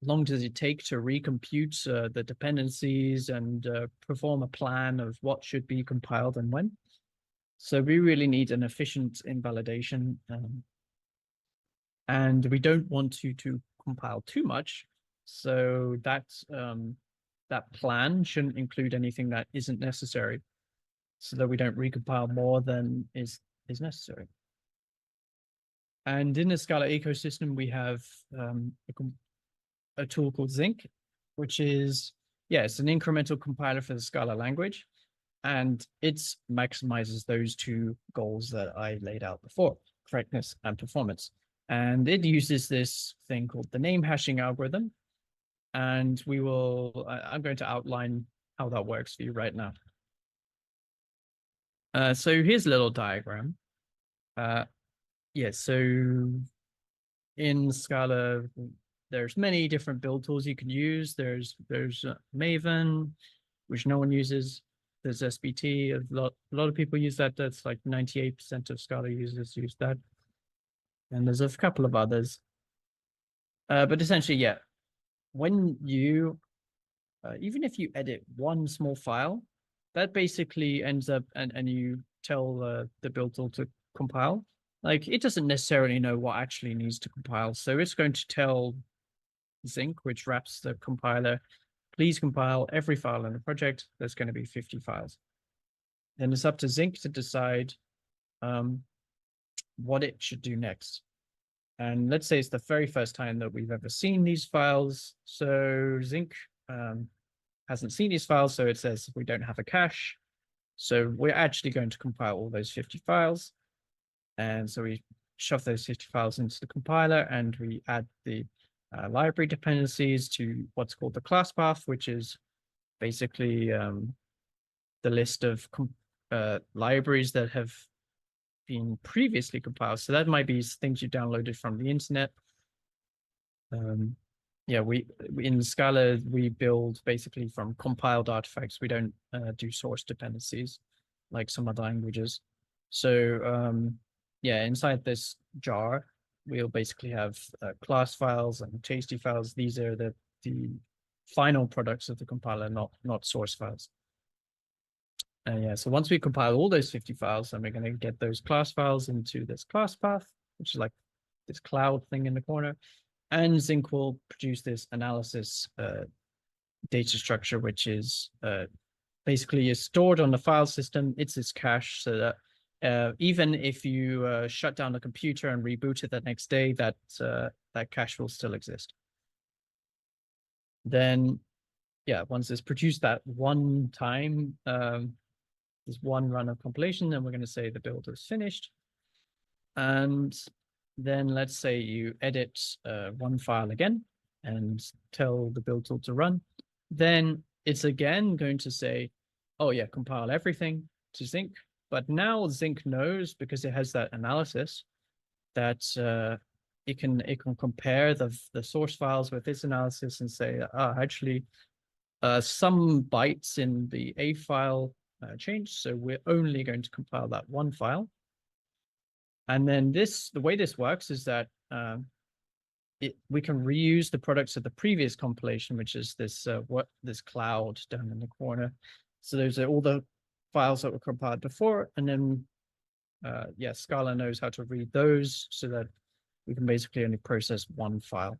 long does it take to recompute the dependencies and perform a plan of what should be compiled and when. So we really need an efficient invalidation, and we don't want to compile too much. So that that plan shouldn't include anything that isn't necessary, so that we don't recompile more than is necessary. And in the Scala ecosystem, we have a tool called Zinc, which is, yeah, it's an incremental compiler for the Scala language. And it maximizes those two goals that I laid out before, correctness and performance. And it uses this thing called the name hashing algorithm. And I'm going to outline how that works for you right now. So here's a little diagram. Yeah, so in Scala, there's many different build tools you can use. There's Maven, which no one uses. There's SBT. A lot of people use that. That's like 98% of Scala users use that. And there's a couple of others. But essentially, yeah, when you, even if you edit one small file, that basically ends up, and you tell the build tool to compile, like it doesn't necessarily know what actually needs to compile. So it's going to tell Zinc, which wraps the compiler, please compile every file in the project. There's going to be 50 files. Then it's up to Zinc to decide what it should do next. And let's say it's the very first time that we've ever seen these files. So Zinc hasn't seen these files, so it says we don't have a cache. So we're actually going to compile all those 50 files. And so we shove those 50 files into the compiler, and we add the library dependencies to what's called the class path, which is basically the list of libraries that have been previously compiled. So that might be things you downloaded from the internet. Yeah, we in Scala, we build basically from compiled artifacts. We don't do source dependencies like some other languages. So yeah, inside this jar, we'll basically have class files and tasty files. These are the final products of the compiler, not source files. Yeah, so once we compile all those 50 files, then we're going to get those class files into this class path, which is like this cloud thing in the corner. And Zinc will produce this analysis data structure, which is basically is stored on the file system. It's this cache, so that even if you shut down the computer and reboot it the next day, that cache will still exist. Then, yeah, once it's produced that one time, there's one run of compilation, then we're going to say the build is finished. And then let's say you edit one file again and tell the build tool to run. Then it's again going to say, oh yeah, compile everything to Zinc. But now Zinc knows, because it has that analysis, that it can compare the source files with this analysis and say, actually, some bytes in the A file changed, so we're only going to compile that one file. And then the way this works is that we can reuse the products of the previous compilation, which is this this cloud down in the corner. So those are all the files that were compiled before, and then yeah, Scala knows how to read those so that we can basically only process one file.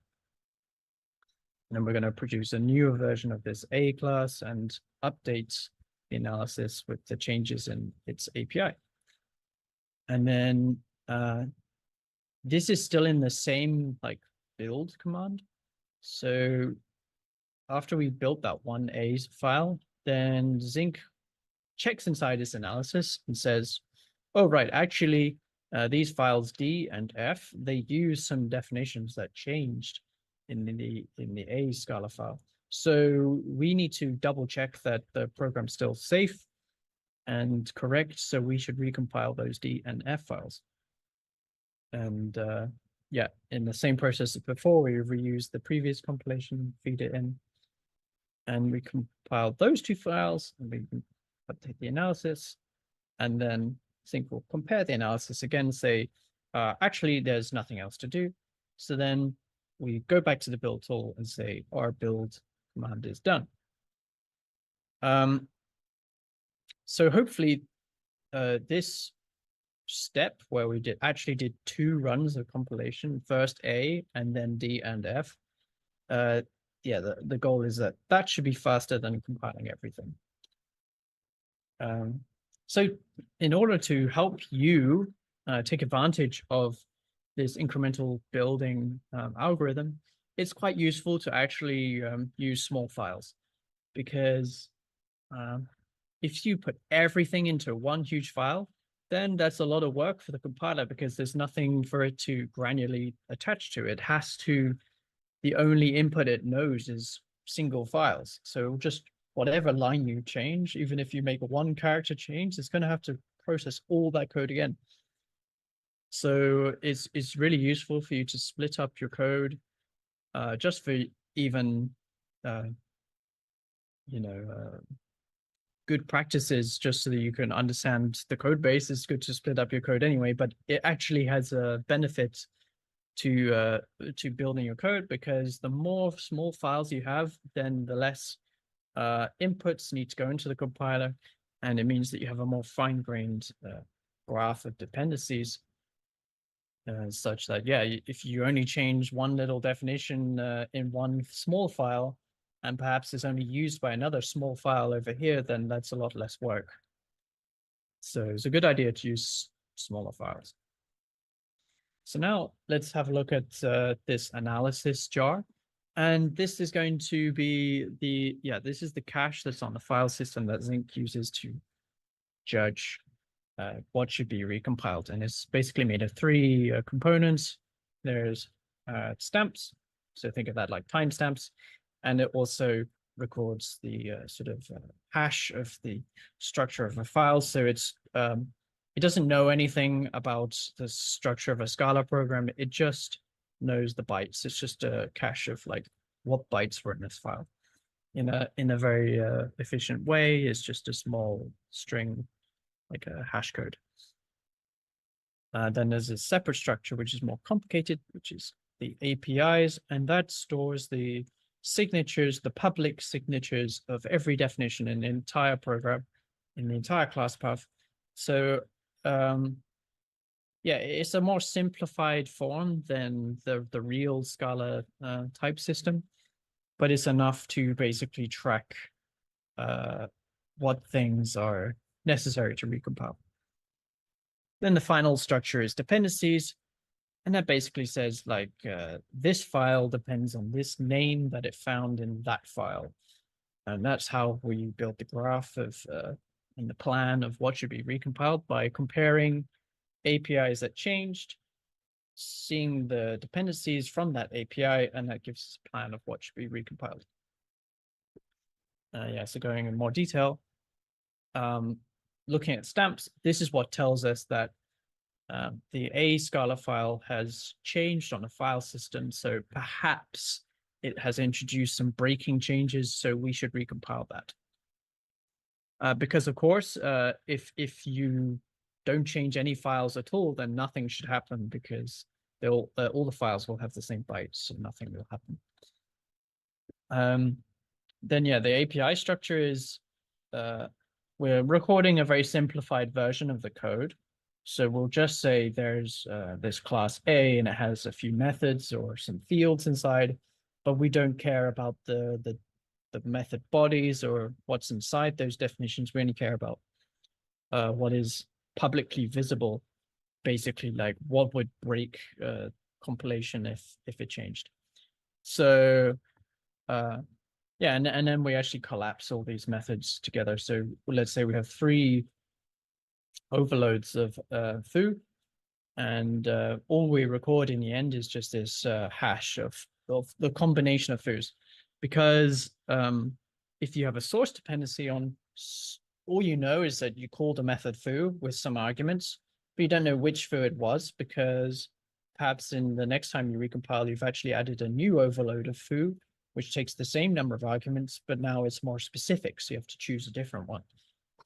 And then we're going to produce a newer version of this A class and update the analysis with the changes in its API. And then this is still in the same like build command. So after we built that one A file, then Zinc checks inside this analysis and says, oh, right, actually, these files D and F, they use some definitions that changed in the A Scala file. So we need to double check that the program's still safe and correct. So we should recompile those D and F files. And yeah, in the same process as before, we reuse the previous compilation, feed it in, and we compile those two files, and we can update the analysis, and then Zinc will compare the analysis again, say, actually, there's nothing else to do. So then we go back to the build tool and say, our build command is done. So hopefully this step where we actually did 2 runs of compilation, first A and then D and F. Yeah, the goal is that that should be faster than compiling everything. So in order to help you take advantage of this incremental building algorithm, it's quite useful to actually use small files, because if you put everything into one huge file, then that's a lot of work for the compiler, because there's nothing for it to granularly attach to. It has to, the only input it knows is single files. So just whatever line you change, even if you make 1 character change, it's going to have to process all that code again. So it's really useful for you to split up your code, just for even, good practices, just so that you can understand the code base. It's good to split up your code anyway, but it actually has a benefit to building your code, because the more small files you have, then the less inputs need to go into the compiler, and it means that you have a more fine-grained graph of dependencies, such that, yeah, if you only change one little definition in one small file, and perhaps it's only used by another small file over here, then that's a lot less work. So it's a good idea to use smaller files. So now let's have a look at this analysis jar. And this is going to be this is the cache that's on the file system that Zinc uses to judge what should be recompiled. And it's basically made of 3 components. There's stamps. So think of that like timestamps. And it also records the hash of the structure of a file. So it's it doesn't know anything about the structure of a Scala program. It just knows the bytes. It's just a cache of like what bytes were in this file. In a very efficient way. It's just a small string, like a hash code. Then there's a separate structure which is more complicated, which is the APIs, and that stores the signatures, the public signatures of every definition in the entire program, in the entire class path. So yeah, it's a more simplified form than the real Scala type system, but it's enough to basically track what things are necessary to recompile. Then the final structure is dependencies. And that basically says like this file depends on this name that it found in that file. And that's how we build the graph of and the plan of what should be recompiled, by comparing APIs that changed, seeing the dependencies from that API, and that gives us a plan of what should be recompiled. Yeah, so going in more detail, looking at stamps, this is what tells us that the A Scala file has changed on a file system, so perhaps it has introduced some breaking changes, so we should recompile that. Because of course, if you don't change any files at all, then nothing should happen, because all the files will have the same bytes, so nothing will happen. Then yeah, the API structure is we're recording a very simplified version of the code. So we'll just say there's this class A and it has a few methods or some fields inside, but we don't care about the method bodies or what's inside those definitions. We only care about what is publicly visible, basically like what would break compilation if it changed. So yeah, and then we actually collapse all these methods together. So let's say we have 3 overloads of foo, and all we record in the end is just this hash of the combination of foos, because if you have a source dependency on, all you know is that you called a method foo with some arguments, but you don't know which foo it was, because perhaps in the next time you recompile, you've actually added a new overload of foo, which takes the same number of arguments, but now it's more specific, so you have to choose a different one.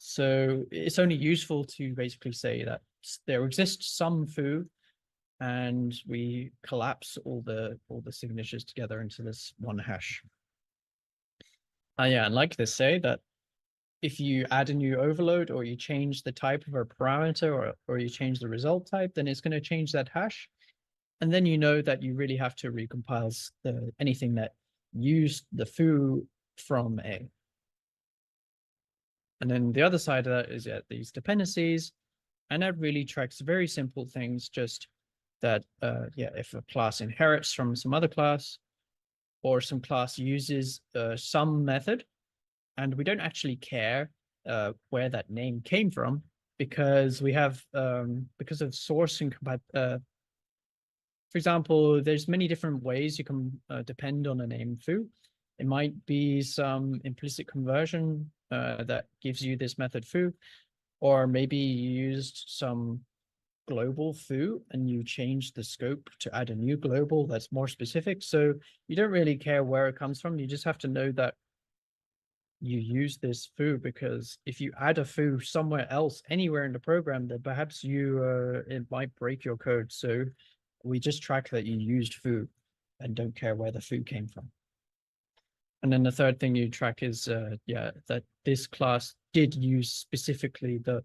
So it's only useful to basically say that there exists some foo, and we collapse all the signatures together into this one hash. Yeah, and like they say that if you add a new overload or you change the type of a parameter or you change the result type, then it's going to change that hash. And then you know that you really have to recompile anything that used the foo from A. And then the other side of that is these dependencies. And that really tracks very simple things, just that, if a class inherits from some other class or some class uses some method, and we don't actually care where that name came from, because we have, because of source and for example, there's many different ways you can depend on a name foo. It might be some implicit conversion that gives you this method foo, or maybe you used some global foo and you changed the scope to add a new global that's more specific. So you don't really care where it comes from. You just have to know that you use this foo, because if you add a foo somewhere else, anywhere in the program, then perhaps it might break your code. So we just track that you used foo and don't care where the foo came from. And then the third thing you track is that this class did use specifically the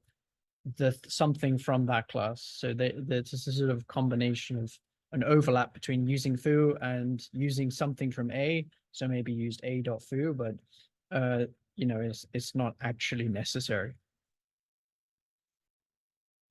something from that class. So there's a sort of combination of an overlap between using foo and using something from A. So maybe used a.foo, but it's not actually necessary.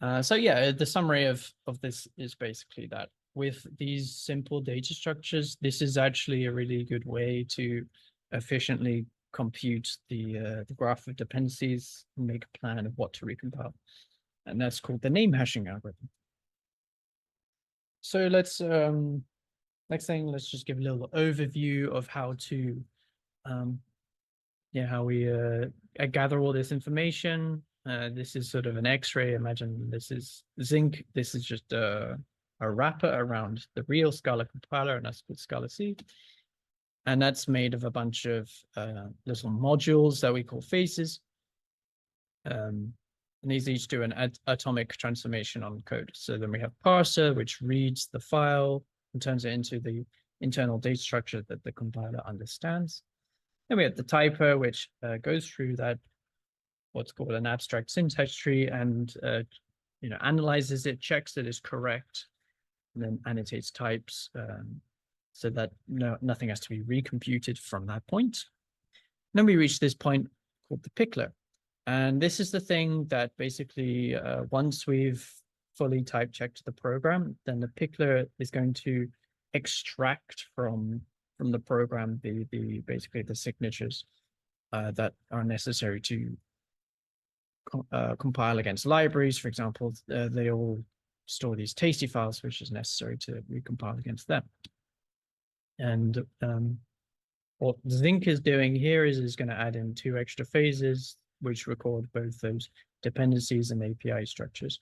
The summary of this is basically that with these simple data structures, this is actually a really good way to efficiently compute the graph of dependencies and make a plan of what to recompile. And that's called the name hashing algorithm. So let's next thing, let's just give a little overview of how to how we gather all this information. This is sort of an X-ray. Imagine this is zinc. This is just a wrapper around the real Scala compiler, and that's called Scala C. And that's made of a bunch of little modules that we call phases. And these each do an atomic transformation on code. So then we have parser, which reads the file and turns it into the internal data structure that the compiler understands. Then we have the typer, which goes through that, what's called an abstract syntax tree, and analyzes it, checks that it's correct, and then annotates types so that nothing has to be recomputed from that point. And then we reach this point called the pickler. And this is the thing that basically, once we've fully type checked the program, then the pickler is going to extract from the program basically the signatures that are necessary to compile against libraries. For example, they all store these tasty files, which is necessary to recompile against them. And what Zinc is doing here is going to add in 2 extra phases, which record both those dependencies and API structures.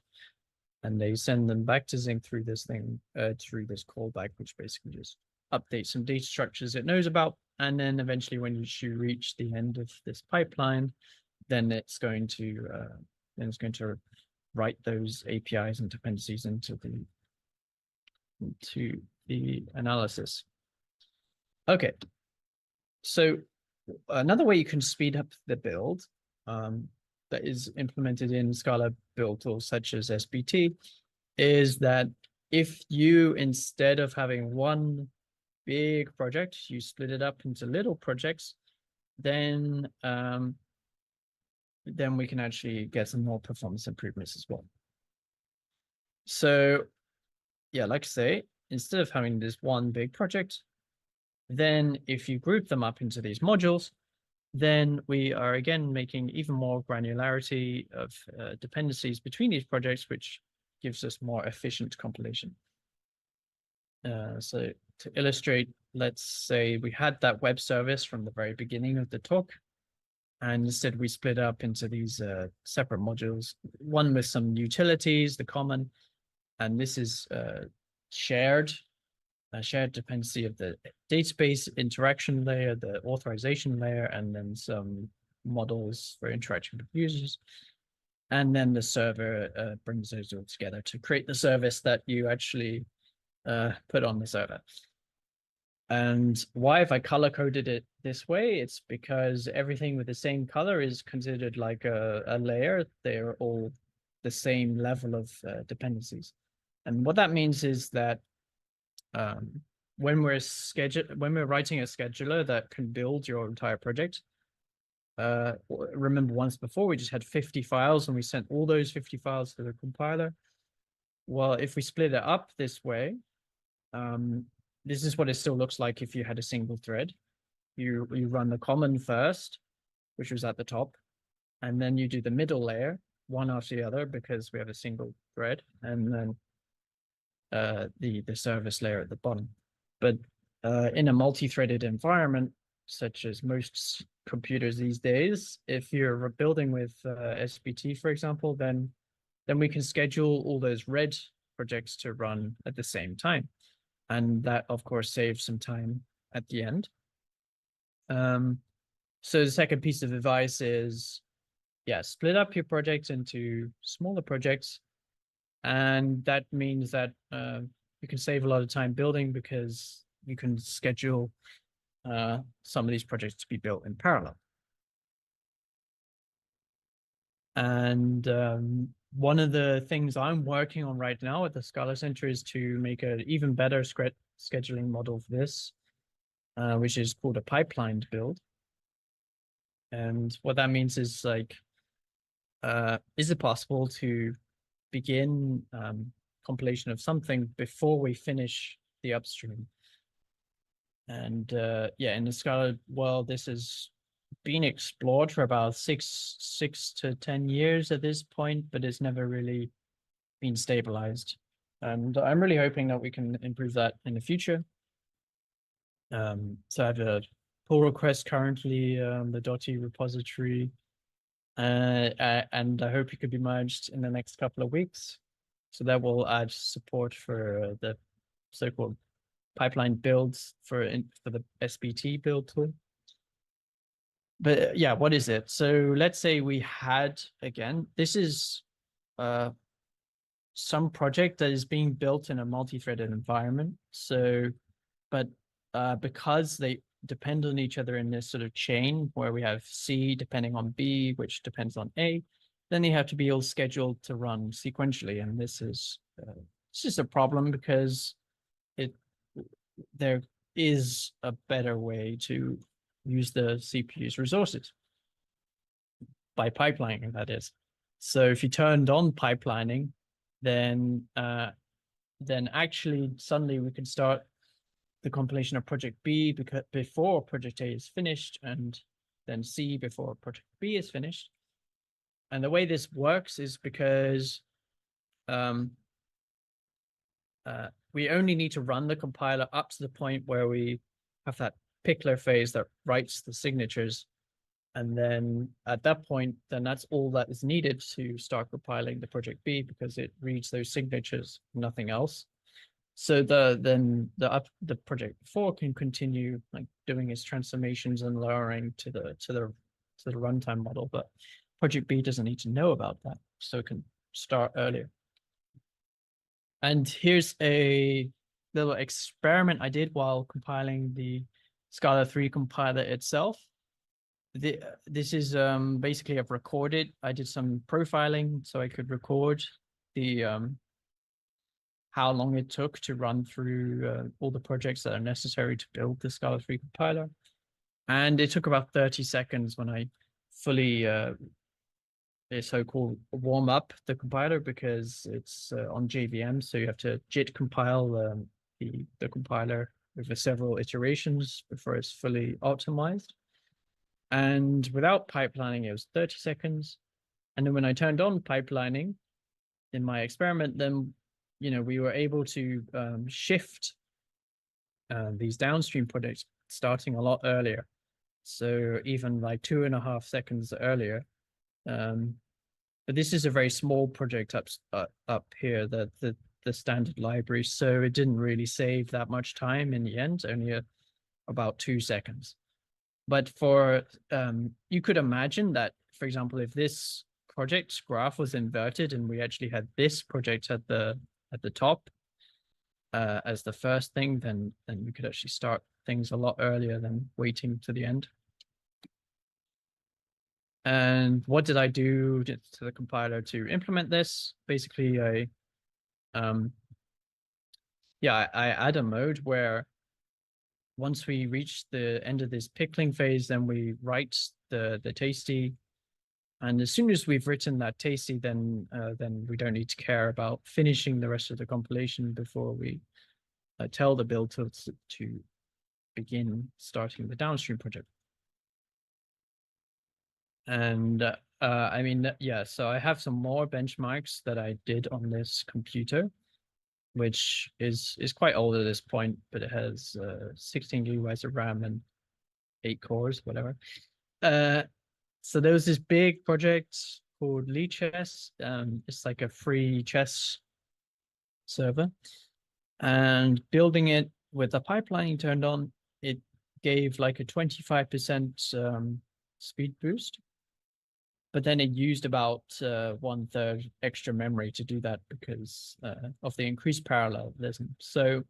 And they send them back to Zinc through this thing, through this callback, which basically just updates some data structures it knows about. And then eventually when you reach the end of this pipeline, then it's going to write those APIs and dependencies into the analysis. Okay. So another way you can speed up the build that is implemented in Scala build tools such as SBT is that if you, instead of having one big project, you split it up into little projects, then we can actually get some more performance improvements as well. So yeah, like I say, instead of having this one big project, then if you group them up into these modules, then we are again making even more granularity of dependencies between these projects, which gives us more efficient compilation. So to illustrate, let's say we had that web service from the very beginning of the talk, and instead we split up into these separate modules, one with some utilities, the common, and this is a shared dependency of the database interaction layer, the authorization layer, and then some models for interaction with users. And then the server brings those all together to create the service that you actually put on the server. And why, if I color coded it this way, it's because everything with the same color is considered like a layer. They're all the same level of dependencies. And what that means is that when we're writing a scheduler that can build your entire project, remember once before we just had 50 files and we sent all those 50 files to the compiler. Well, if we split it up this way, this is what it still looks like if you had a single thread. You run the common first, which was at the top, and then you do the middle layer, one after the other, because we have a single thread, and then the service layer at the bottom. But in a multi-threaded environment, such as most computers these days, if you're building with SBT, for example, then we can schedule all those red projects to run at the same time. And that, of course, saves some time at the end. So the second piece of advice is, yeah, split up your project into smaller projects. And that means that you can save a lot of time building because you can schedule some of these projects to be built in parallel. And one of the things I'm working on right now at the Scala Center is to make an even better scheduling model for this, which is called a pipelined build. And what that means is, like, is it possible to begin compilation of something before we finish the upstream? And yeah, in the Scala world, this has been explored for about six to 10 years at this point, but it's never really been stabilized. And I'm really hoping that we can improve that in the future. So I have a pull request currently, the .e repository, and I hope it could be merged in the next couple of weeks. So that will add support for the so-called pipeline builds for the SBT build tool. But yeah, what is it? So let's say we had, again, this is some project that is being built in a multi-threaded environment. So, but because they depend on each other in this sort of chain where we have C depending on B, which depends on A, then they have to be all scheduled to run sequentially. And this is a problem because there is a better way to use the CPU's resources by pipelining, that is. So if you turned on pipelining, then actually suddenly we can start the compilation of project B before project A is finished, and then C before project B is finished. And the way this works is because we only need to run the compiler up to the point where we have that pickler phase that writes the signatures. And then at that point, then that's all that is needed to start compiling the project B, because it reads those signatures, nothing else. So the project 4 can continue like doing its transformations and lowering to the runtime model, but project B doesn't need to know about that, so it can start earlier. And here's a little experiment I did while compiling the Scala 3 compiler itself. This is basically I've recorded. I did some profiling so I could record the how long it took to run through all the projects that are necessary to build the Scala 3 compiler. And it took about 30 seconds when I fully so-called warm up the compiler, because it's on JVM, so you have to JIT compile the compiler over several iterations before it's fully optimized. And without pipelining, it was 30 seconds. And then when I turned on pipelining in my experiment, then we were able to shift these downstream projects starting a lot earlier. So even like 2.5 seconds earlier. But this is a very small project up here, the standard library. So it didn't really save that much time in the end, only about 2 seconds. But for you could imagine that, for example, if this project graph was inverted and we actually had this project at the top, as the first thing, then we could actually start things a lot earlier than waiting to the end. And what did I do to the compiler to implement this? Basically, I add a mode where once we reach the end of this pickling phase, then we write the tasty. And as soon as we've written that tasty, then we don't need to care about finishing the rest of the compilation before we tell the build to begin starting the downstream project. And I mean, yeah, so I have some more benchmarks that I did on this computer, which is quite old at this point, but it has 16 gigabytes of RAM and 8 cores, whatever. So there was this big project called Chess. It's like a free chess server, and building it with the pipelining turned on, it gave like a 25% speed boost. But then it used about 1/3 extra memory to do that because of the increased parallelism. So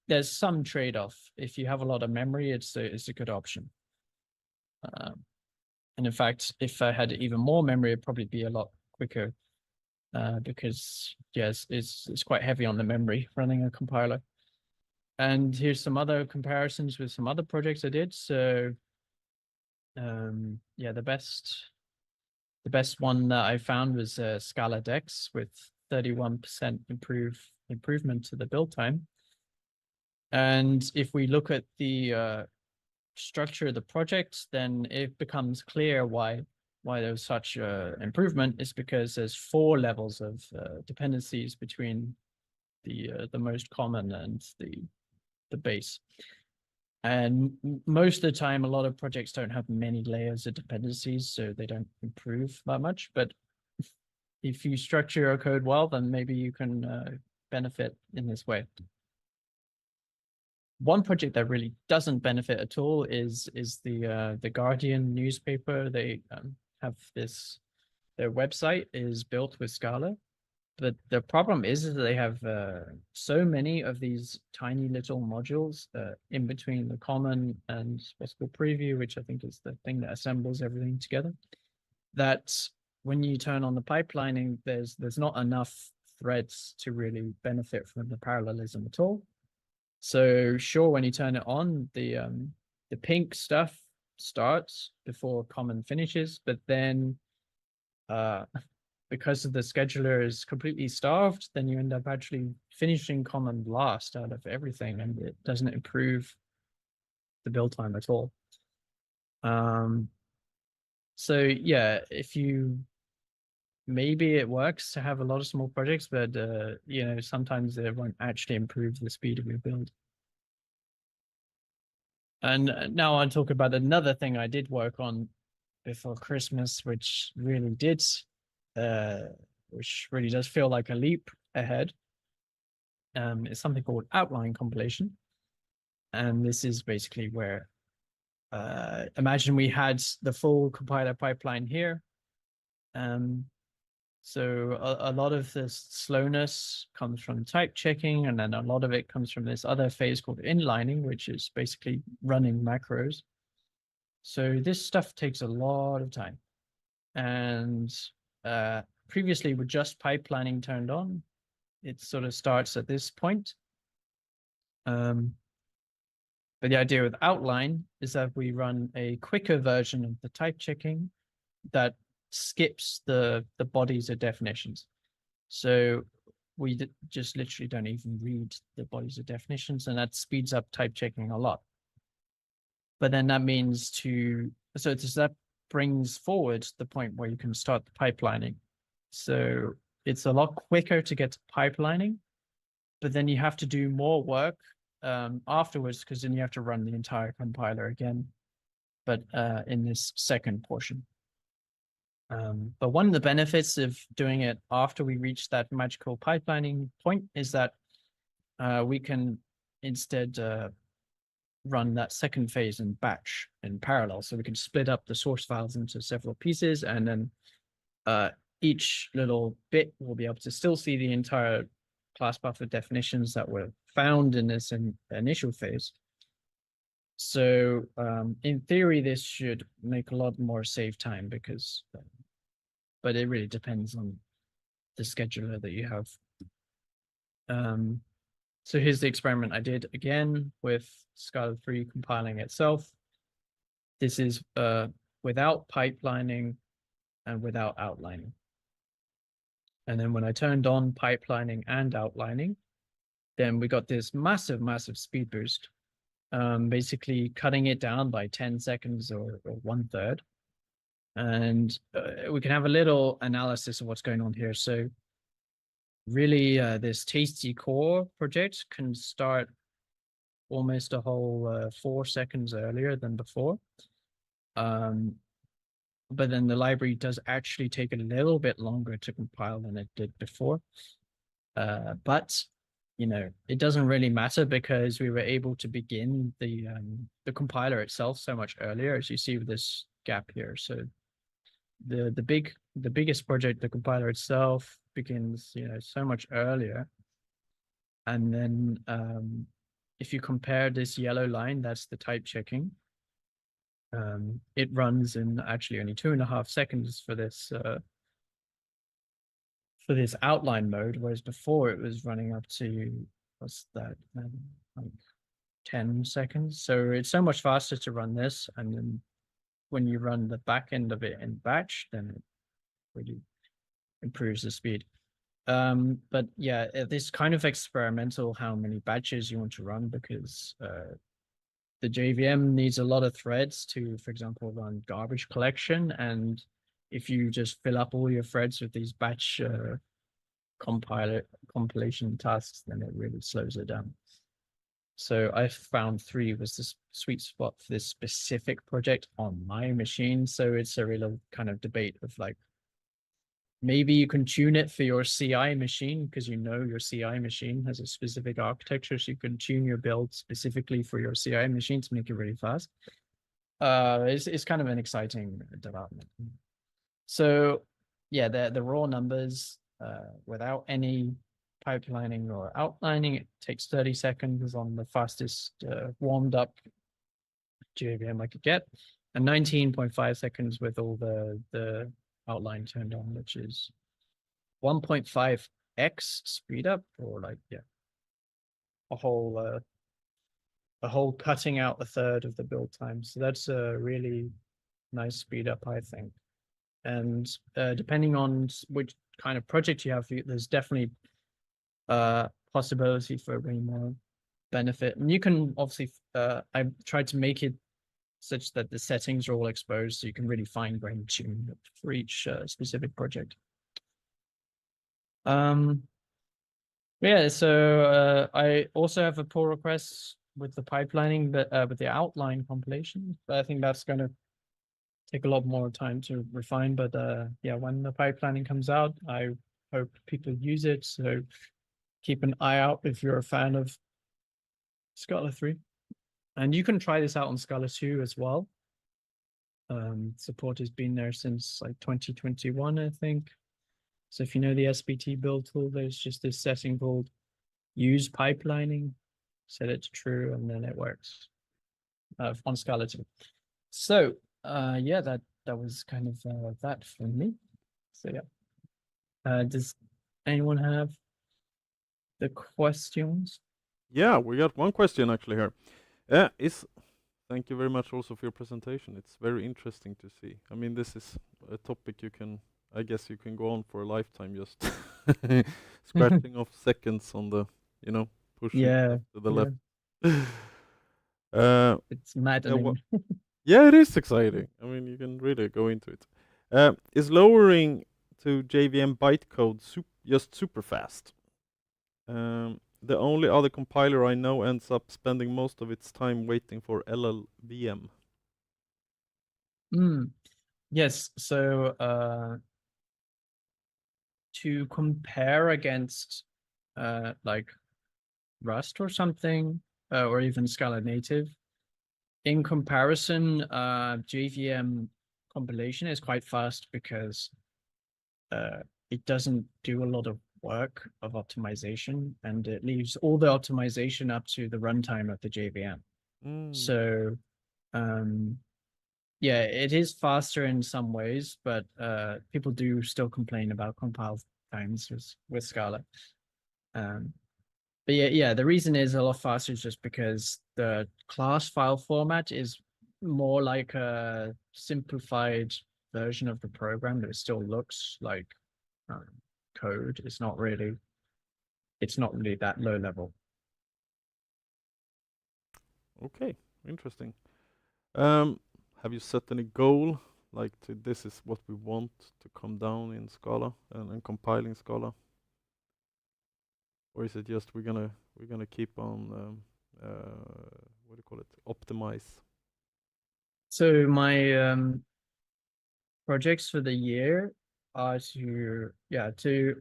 there's some trade-off. If you have a lot of memory, it's a good option. And in fact, if I had even more memory, it'd probably be a lot quicker because yes, it's quite heavy on the memory running a compiler. And here's some other comparisons with some other projects I did. So yeah, the best one that I found was Scala Dex with 31% improvement to the build time. And if we look at the structure of the project, then it becomes clear why there's such improvement. Is because there's 4 levels of dependencies between the most common and the base. And most of the time, a lot of projects don't have many layers of dependencies, so they don't improve that much. But if you structure your code well, then maybe you can benefit in this way. One project that really doesn't benefit at all is the Guardian newspaper. They have this, their website is built with Scala, but the problem is that they have so many of these tiny little modules in between the common and what's called preview, which I think is the thing that assembles everything together, that when you turn on the pipelining, there's not enough threads to really benefit from the parallelism at all. So sure, when you turn it on, the pink stuff starts before common finishes, but then because of the scheduler is completely starved, then you end up actually finishing common last out of everything, and it doesn't improve the build time at all. So yeah, maybe it works to have a lot of small projects, but you know, sometimes it won't actually improve the speed of your build. And now I'll talk about another thing I did work on before Christmas, which really does feel like a leap ahead. It's something called outline compilation. And this is basically where, imagine we had the full compiler pipeline here. So a lot of this slowness comes from type checking, and then a lot of it comes from this other phase called inlining, which is basically running macros. So this stuff takes a lot of time. And previously with just pipelining turned on, it sort of starts at this point. But the idea with outline is that we run a quicker version of the type checking that skips the bodies of definitions. So we just literally don't even read the bodies of definitions, and that speeds up type checking a lot. But then that means that brings forward the point where you can start the pipelining. So it's a lot quicker to get to pipelining, but then you have to do more work afterwards, because then you have to run the entire compiler again, but in this second portion. But one of the benefits of doing it after we reach that magical pipelining point is that we can instead run that second phase in batch in parallel. So we can split up the source files into several pieces, and then each little bit will be able to still see the entire class buffer definitions that were found in this initial phase. So in theory, this should make a lot more save time because, but it really depends on the scheduler that you have. So here's the experiment I did again with Scala 3 compiling itself. This is without pipelining and without outlining. And then when I turned on pipelining and outlining, then we got this massive, massive speed boost, basically cutting it down by 10 seconds or 1/3. And we can have a little analysis of what's going on here. So really, this tasty core project can start almost a whole 4 seconds earlier than before. But then the library does actually take a little bit longer to compile than it did before. But it doesn't really matter because we were able to begin the compiler itself so much earlier, as you see with this gap here. So the biggest project, the compiler itself, begins so much earlier. And then if you compare this yellow line, that's the type checking. It runs in actually only 2.5 seconds for this outline mode, whereas before it was running up to, what's that, like 10 seconds. So it's so much faster to run this, and then when you run the back end of it in batch, then it really improves the speed. But yeah, this kind of experimental how many batches you want to run, because the JVM needs a lot of threads to, for example, run garbage collection. And if you just fill up all your threads with these batch compilation tasks, then it really slows it down. So I found 3 was the sweet spot for this specific project on my machine. So it's a real kind of debate of like, maybe you can tune it for your CI machine because your CI machine has a specific architecture, so you can tune your build specifically for your CI machine to make it really fast. It's kind of an exciting development. So yeah, the raw numbers without any pipelining or outlining, it takes 30 seconds on the fastest warmed up JVM I could get, and 19.5 seconds with all the outline turned on, which is 1.5x speed up, or like, yeah, a whole cutting out 1/3 of the build time. So that's a really nice speed up, I think. And depending on which kind of project you have, there's definitely possibility for way more benefit. And you can obviously, I tried to make it such that the settings are all exposed, so you can really fine-grain tune for each specific project. Yeah, so I also have a pull request with the pipelining, but with the outline compilation. But I think that's going to take a lot more time to refine. But yeah, when the pipelining comes out, I hope people use it. So keep an eye out if you're a fan of Scala 3. And you can try this out on Scala 2 as well. Support has been there since like 2021, I think. So if you know the SBT build tool, there's just this setting called use pipelining, set it to true, and then it works on Scala 2. So yeah, that was kind of that for me. So yeah, does anyone have the questions? Yeah, we got one question actually here. Thank you very much also for your presentation. It's very interesting to see. I mean, this is a topic I guess you can go on for a lifetime, just scratching off seconds on the, pushing left to the left. It's maddening. Yeah, it is exciting. I mean, you can really go into it. Is lowering to JVM bytecode just super fast? The only other compiler I know ends up spending most of its time waiting for LLVM. Yes, so to compare against like Rust or something, or even Scala native, in comparison, JVM compilation is quite fast because it doesn't do a lot of work of optimization, and it leaves all the optimization up to the runtime of the JVM. So yeah, it is faster in some ways, but people do still complain about compile times with Scala. But yeah, the reason is a lot faster is just because the class file format is more like a simplified version of the program, but it still looks like code. It's not really that low level. Okay, interesting. Have you set any goal, like this is what we want to come down in Scala and compiling Scala? Or is it just we're gonna keep on what do you call it, optimize? So my projects for the year are to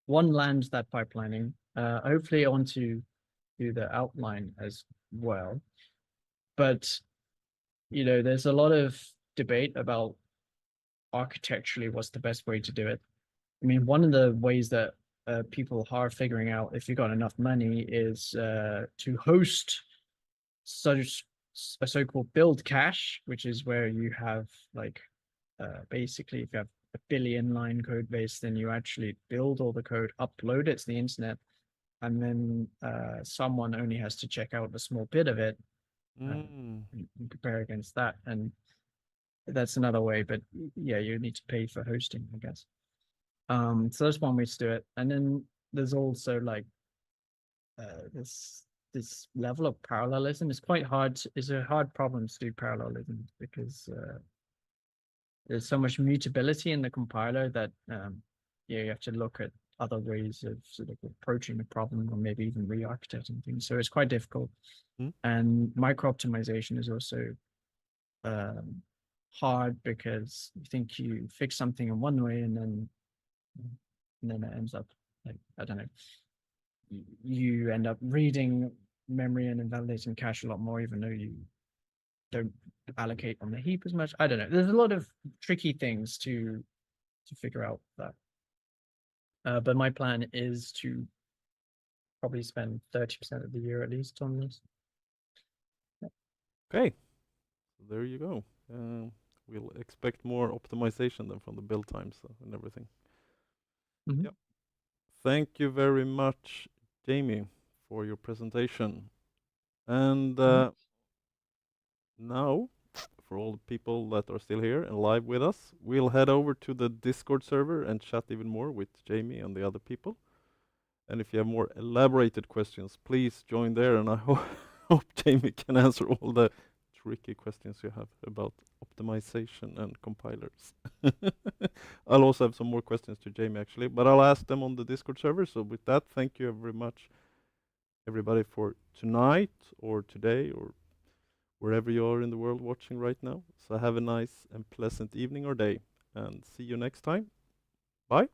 one, land that pipelining, hopefully onto do the outline as well. But there's a lot of debate about architecturally what's the best way to do it. I mean, one of the ways that people are figuring out if you got enough money is to host such a so-called build cache, which is where you have like basically if you have a billion line code base, then you actually build all the code, upload it to the internet, and then someone only has to check out a small bit of it and compare against that. And that's another way, but yeah, you need to pay for hosting, I guess. So that's one way to do it. And then there's also like this level of parallelism. It's quite hard. It's a hard problem to do parallelism because there's so much mutability in the compiler that you have to look at other ways of sort of approaching the problem or maybe even re-architecting things. So it's quite difficult. And micro optimization is also hard because you think you fix something in one way and then it ends up like, I don't know, you end up reading memory and invalidating cache a lot more, even though you don't allocate on the heap as much. I don't know. There's a lot of tricky things to figure out that. But my plan is to probably spend 30% of the year at least on this. Okay, so there you go. We'll expect more optimization then from the build times and everything. Yep. Thank you very much, Jamie, for your presentation. And now, for all the people that are still here and live with us, we'll head over to the Discord server and chat even more with Jamie and the other people. And if you have more elaborated questions, please join there. And I hope Jamie can answer all the tricky questions you have about optimization and compilers. I'll also have some more questions to Jamie actually, but I'll ask them on the Discord server. So with that, thank you very much, everybody, for tonight or today or wherever you are in the world watching right now. So have a nice and pleasant evening or day, and see you next time. Bye.